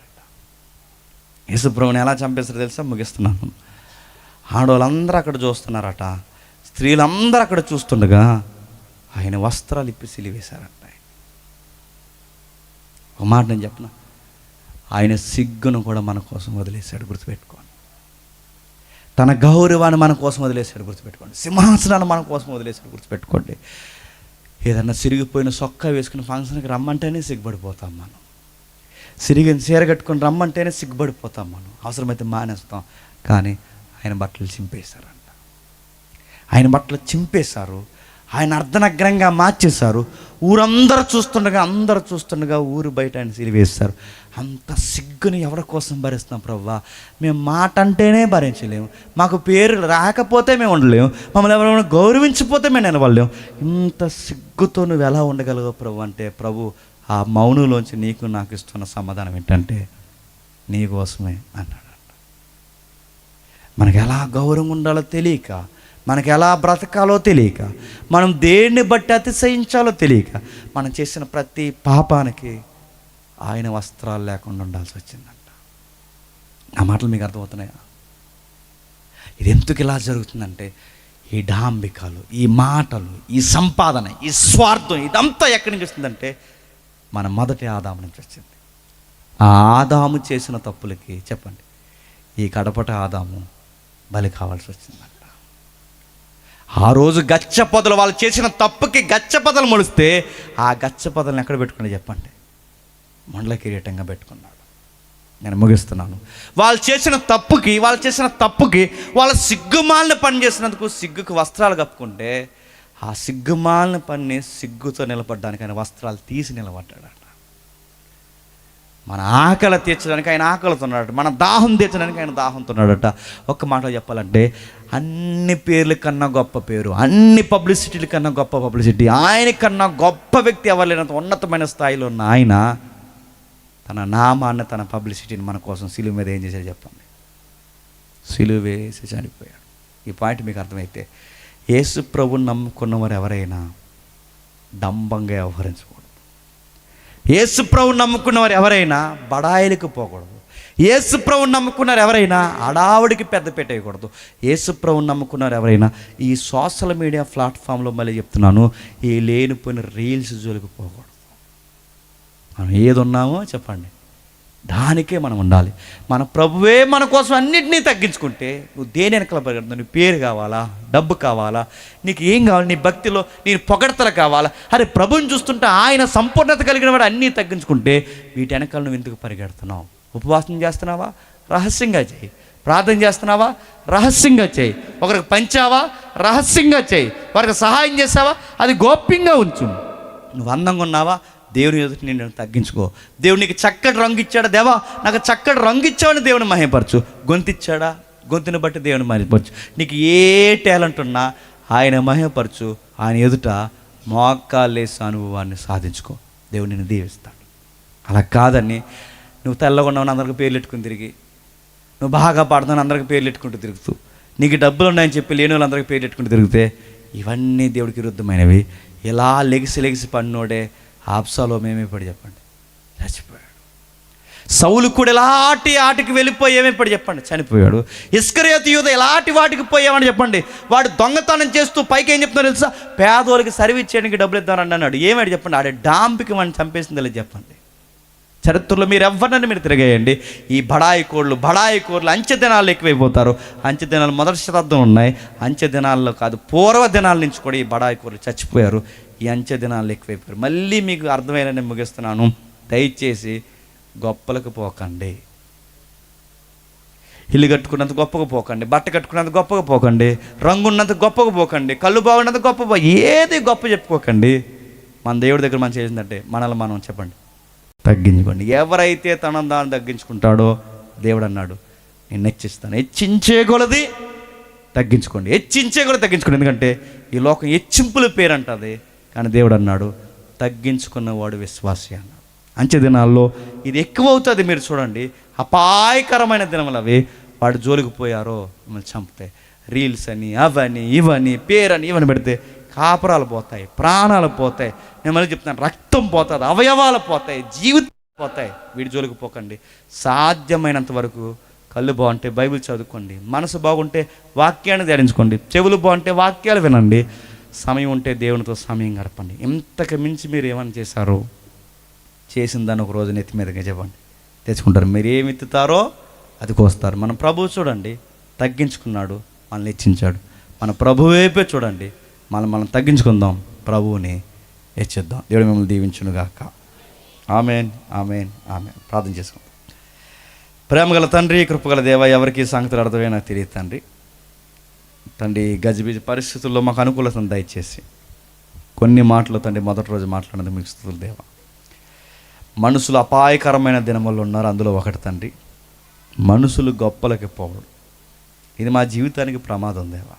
యేసుప్రభుని ఎలా చంపేస్తారో తెలుసా? ముగిస్తున్నాను. ఆడవాళ్ళందరూ అక్కడ చూస్తున్నారట, స్త్రీలందరూ అక్కడ చూస్తుండగా ఆయన వస్త్రాలు ఇప్పి సిలివేశారట. ఒక మాట నేను చెప్పనా, ఆయన సిగ్గును కూడా మన కోసం వదిలేశాడు, గుర్తుపెట్టుకోండి. తన గౌరవాన్ని మన కోసం వదిలేశాడు, గుర్తుపెట్టుకోండి. సింహాసనాన్ని మన కోసం వదిలేశాడు, గుర్తుపెట్టుకోండి. ఏదన్నా సిరిగిపోయిన సొక్కా వేసుకుని ఫంక్షన్కి రమ్మంటేనే సిగ్గుపడిపోతాం మనం. సిరిగిన చీర కట్టుకొని రమ్మంటేనే సిగ్గుపడిపోతాం మనం. అవసరమైతే మానేస్తాం. కానీ ఆయన బట్టలు చింపేశారంట. ఆయన బట్టలు చింపేశారు. ఆయన అర్ధనగ్నంగా మార్చేశారు. ఊరందరూ చూస్తుండగా ఊరు బయట ఆయన సిరివేస్తారు. అంత సిగ్గుని ఎవరి కోసం భరిస్తాం ప్రభువా? మేము మాట అంటేనే భరించలేము, మాకు పేరు రాకపోతే మేము ఉండలేము, మమ్మల్ని ఎవరైనా గౌరవించిపోతే మేము నిలబడలేము. ఇంత సిగ్గుతో నువ్వు ఎలా ఉండగలవు ప్రభు అంటే, ప్రభు ఆ మౌనంలోంచి నీకు నాకు ఇస్తున్న సమాధానం ఏంటంటే నీ కోసమే అన్నాడంట. మనకు ఎలా గౌరవం ఉండాలో తెలియక, మనకు ఎలా బ్రతకాలో తెలియక, మనం దేన్ని బట్టి అతిశయించాలో తెలియక, మనం చేసిన ప్రతి పాపానికి ఆయన వస్త్రాలు లేకుండా ఉండాల్సి వచ్చిందంట. ఆ మాటలు మీకు అర్థమవుతున్నాయా? ఇది ఎందుకు ఇలా జరుగుతుందంటే ఈ డాంబికాలు, ఈ మాటలు, ఈ సంపాదన, ఈ స్వార్థం, ఇదంతా ఎక్కడి నుంచి వస్తుందంటే మన మొదటి ఆదాము నుంచి వచ్చింది. ఆ ఆదాము చేసిన తప్పులకి చెప్పండి ఈ కడపట ఆదాము బలి కావాల్సి వచ్చిందంట. ఆ రోజు గచ్చ పొదలు, వాళ్ళు చేసిన తప్పుకి గచ్చ పొదలు మొలిస్తే ఆ గచ్చ పొదలను ఎక్కడ పెట్టుకుని చెప్పండి? మండల కిరీటంగా పెట్టుకున్నాడు. నేను ముగిస్తున్నాను. వాళ్ళు చేసిన తప్పుకి వాళ్ళ సిగ్గుమాలిన పని చేసినందుకు సిగ్గుకు వస్త్రాలు కప్పుకుంటే, ఆ సిగ్గుమాలిన పని సిగ్గుతో నిలబడ్డానికి ఆయన వస్త్రాలు తీసి నిలబడ్డాడట. మన ఆకలి తీర్చడానికి ఆయన ఆకలితున్నాడట, మన దాహం తీర్చడానికి ఆయన దాహంతున్నాడట. ఒక్క మాట చెప్పాలంటే అన్ని పేర్ల కన్నా గొప్ప పేరు, అన్ని పబ్లిసిటీల కన్నా గొప్ప పబ్లిసిటీ, ఆయన కన్నా గొప్ప వ్యక్తి ఎవరు లేనంత ఉన్నతమైన స్థాయిలో ఉన్న ఆయన తన నామాన్ని, తన పబ్లిసిటీని మన కోసం సిలువ మీద ఏం చేశాడు చెప్పండి? సిలువ వేసి చనిపోయాడు. ఈ పాయింట్ మీకు అర్థమైతే యేసు ప్రభువుని నమ్ముకున్నవారు ఎవరైనా డంబంగా వ్యవహరించకూడదు. యేసు ప్రభువుని నమ్ముకున్నవారు ఎవరైనా బడాయిలకు పోకూడదు. యేసు ప్రభువుని నమ్ముకున్నారు ఎవరైనా అడావుడికి పెద్ద పెట్టేయకూడదు. యేసు ప్రభువుని నమ్ముకున్నారు ఎవరైనా ఈ సోషల్ మీడియా ప్లాట్ఫామ్లో మళ్ళీ చెప్తున్నాను, ఈ లేనిపోయిన రీల్స్ జోలికి పోకూడదు. మనం ఏది ఉన్నామో చెప్పండి, దానికే మనం ఉండాలి. మన ప్రభువే మన కోసం అన్నింటినీ తగ్గించుకుంటే నువ్వు దేని వెనకాల పరిగెడుతున్నావు? నీ పేరు కావాలా, డబ్బు కావాలా, నీకు ఏం కావాలి, నీ భక్తిలో నీ పొగడతలు కావాలా? అరే ప్రభుని చూస్తుంటే ఆయన సంపూర్ణత కలిగిన వాడు అన్నీ తగ్గించుకుంటే వీటి వెనకాల నువ్వు ఎందుకు పరిగెడుతున్నావు? ఉపవాసం చేస్తున్నావా? రహస్యంగా చేయి. ప్రార్థన చేస్తున్నావా? రహస్యంగా చేయి. ఒకరికి పంచావా? రహస్యంగా చేయి. వారికి సహాయం చేసావా? అది గోప్యంగా ఉంచు. నువ్వు అందంగా ఉన్నావా? దేవుని ఎదుటి నేను తగ్గించుకో. దేవుడు నీకు చక్కటి రంగు ఇచ్చాడా? దేవా నాకు చక్కటి రంగు ఇచ్చావని దేవుని మహిమపరచు. గొంతు ఇచ్చాడా? గొంతుని బట్టి దేవుని మహిమపరచు. నీకు ఏ టాలెంట్ ఉన్నా ఆయన మహిమపరచు. ఆయన ఎదుట మోకాలేసే అనుభవాన్ని సాధించుకో. దేవుడు నిన్ను దీవిస్తాడు. అలా కాదని నువ్వు తెల్లగా ఉన్నావని అందరికి పేర్లు పెట్టుకుని తిరిగి, నువ్వు బాగా పాడుతావు అందరికి పేర్లు పెట్టుకుంటూ తిరుగుతూ, నీకు డబ్బులు ఉన్నాయని చెప్పి లేని వాళ్ళందరికీ పేర్లు పెట్టుకుంటూ తిరిగితే ఇవన్నీ దేవుడికి విరుద్ధమైనవి. ఇలా లెగిసి పడినోడే ఆబ్షాలోము ఏమైపోయాడు చెప్పండి? చచ్చిపోయాడు. సౌలు కూడా ఎలాంటి ఆటికి వెళ్ళిపోయి ఏమైపోయాడు చెప్పండి? చనిపోయాడు. ఇస్కరియోతు యూదా ఎలాంటి వాటికి పోయామని చెప్పండి? వాడు దొంగతనం చేస్తూ పైకి ఏం చెప్తున్నారు తెలుసా? పేదోళ్ళకి సర్వీస్ చేయడానికి డబ్బులు ఇద్దామని అన్నాడు. ఏమాడు చెప్పండి? ఆడే డాంపికి వాడిని చంపేసింది లేదు చెప్పండి. చరిత్రలో మీరు ఎవరినైనా మీరు తిరగేయండి. ఈ బడాయి కోళ్ళు అంచె దినాలు ఎక్కువైపోతారు. అంచె దినాలు మొదటి శతాబ్దం ఉన్నాయి. అంచె దినాల్లో కాదు, పూర్వ దినాల నుంచి కూడా ఈ బడాయి కోళ్ళు చచ్చిపోయారు. ఈ అంచె దినాలు ఎక్కువైపోయారు. మళ్ళీ మీకు అర్థమైన నేను ముగిస్తున్నాను. దయచేసి గొప్పలకు పోకండి. ఇల్లు కట్టుకున్నంత గొప్పగా పోకండి, బట్ట కట్టుకున్నంత గొప్పగా పోకండి, రంగు ఉన్నంత గొప్పగా పోకండి, కళ్ళు బాగున్నంత గొప్ప ఏది గొప్ప చెప్పుకోకండి. మన దేవుడి దగ్గర మనం చేసిందంటే మనల్ని మనం చెప్పండి తగ్గించుకోండి. ఎవరైతే తనను దాన్ని తగ్గించుకుంటాడో దేవుడు అన్నాడు నేను హెచ్చిస్తాను. హెచ్చించే కొలది తగ్గించుకోండి, హెచ్చించే కొలది తగ్గించుకోండి. ఎందుకంటే ఈ లోకం హెచ్చింపుల పేరు అంటుంది, కానీ దేవుడు అన్నాడు తగ్గించుకున్నవాడు విశ్వాసి అన్నాడు. అంచె దినాల్లో ఇది ఎక్కువ అవుతుంది. మీరు చూడండి, అపాయకరమైన దినములు అవి. వాడు జోలికి పోయారో మిమ్మల్ని చంపుతాయి. రీల్స్ అని అవని ఇవని పేరని ఇవని పెడితే కాపురాలు పోతాయి, ప్రాణాలు పోతాయి. నేను మళ్ళీ చెప్తాను, రక్తం పోతుంది, అవయవాలు పోతాయి, జీవితం పోతాయి. వీడి జోలికి పోకండి. సాధ్యమైనంత వరకు కళ్ళు బాగుంటే బైబిల్ చదువుకోండి, మనసు బాగుంటే వాక్యాన్ని ధ్యానించుకోండి, చెవులు బాగుంటే వాక్యాలు వినండి, సమయం ఉంటే దేవునితో సమయం గడపండి. ఇంతకు మించి మీరు ఏమని చేశారో చేసిన దాన్ని ఒక రోజు నెత్తి మీదగా చెప్పండి తెచ్చుకుంటారు. మీరు ఏమి ఎత్తుతారో అది కోస్తారు. మన ప్రభువు చూడండి తగ్గించుకున్నాడు, మనల్ని హెచ్చించాడు. మన ప్రభు వైపే చూడండి, మనం తగ్గించుకుందాం, ప్రభువుని హెచ్చిద్దాం. దేవుడు మిమ్మల్ని దీవించునుగాక. Amen, amen, amen. ప్రార్థన చేసుకుందాం. ప్రేమగల తండ్రి, కృపగల దేవ, ఎవరికి సంగతులు అర్థమే నాకు తెలియదు తండ్రి. తండ్రి గజిబిజి పరిస్థితుల్లో మాకు అనుకూలతను దయచేసి కొన్ని మాటలు తండ్రి మొదటి రోజు మాట్లాడినందుకు మీకు స్తుతులు దేవ. మనుషులు అపాయకరమైన దినములు ఉన్నారు. అందులో ఒకటి తండ్రి మనుషులు గొప్పలకి పోవడం. ఇది మా జీవితానికి ప్రమాదం దేవా.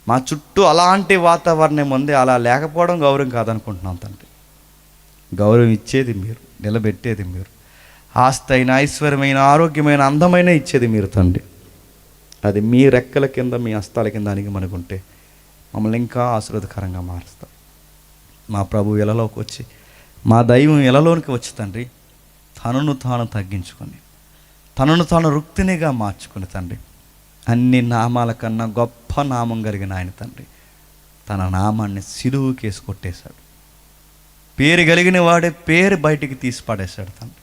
మా చుట్టూ అలాంటి వాతావరణం ఉంది. అలా లేకపోవడం గౌరవం కాదనుకుంటున్నాం తండ్రి. గౌరవం ఇచ్చేది మీరు, నిలబెట్టేది మీరు, ఆస్తి అయిన, ఐశ్వర్యమైన, ఆరోగ్యమైన, అందమైన ఇచ్చేది మీరు తండ్రి. అది మీ రెక్కల కింద, మీ హస్తాల కింద అణిగి మనకుంటే మమ్మల్ని ఇంకా ఆశీర్వాదకరంగా మారుస్తాం. మా ప్రభు ఇళ్ళలోకి వచ్చి, మా దైవం ఇళ్ళలోనికి వచ్చి తండ్రి తనను తాను తగ్గించుకొని, తనను తాను రుక్తినిగా మార్చుకుని తండ్రి, అన్ని నామాల కన్నా గొప్ప నామం కలిగిన ఆయన తండ్రి తన నామాన్ని సిలువుకేసి కొట్టేశాడు. పేరు కలిగిన వాడే పేరు బయటికి తీసి పడేశాడు తండ్రి.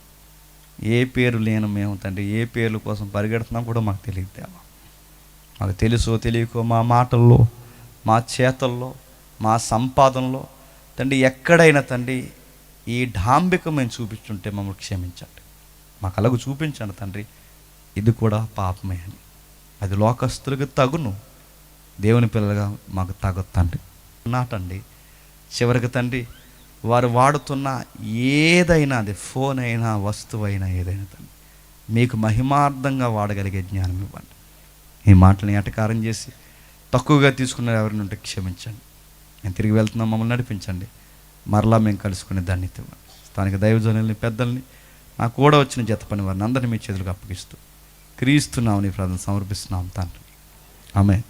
ఏ పేరు లేను మేము తండ్రి, ఏ పేర్ల కోసం పరిగెడుతున్నాం కూడా మాకు తెలియదు దేవా. మాకు తెలుసో తెలియకో మా మాటల్లో, మా చేతల్లో, మా సంపాదనలో తండ్రి ఎక్కడైనా తండ్రి ఈ డాంబికం మేము చూపించుంటే మమ్మల్ని క్షమించండి. మాకు అలాగ చూపించండి తండ్రి. ఇది కూడా పాపమే అని, అది లోకస్తులకు తగును, దేవుని పిల్లలుగా మాకు తగదు తండ్రి. నాటండి చివరికి తండ్రి వారు వాడుతున్న ఏదైనా, అది ఫోన్ అయినా, వస్తువు అయినా, ఏదైనా తండ్రి మీకు మహిమార్థంగా వాడగలిగే జ్ఞానం ఇవ్వండి. ఈ మాటలను ఎటకారం చేసి తక్కువగా తీసుకున్న ఎవరిని ఉంటే క్షమించండి. నేను తిరిగి వెళ్తున్నాం, మమ్మల్ని నడిపించండి. మరలా మేము కలుసుకునే దాన్ని ఇవ్వండి. స్థానిక దైవజనుల్ని, పెద్దల్ని, నాకు కూడా వచ్చిన జత పని వారిని అందరినీ మీ చేతులకు అప్పగిస్తూ క్రీస్తున్నామని ప్రార్థన సమర్పిస్తున్నాం తండ్రి. ఆమేన్.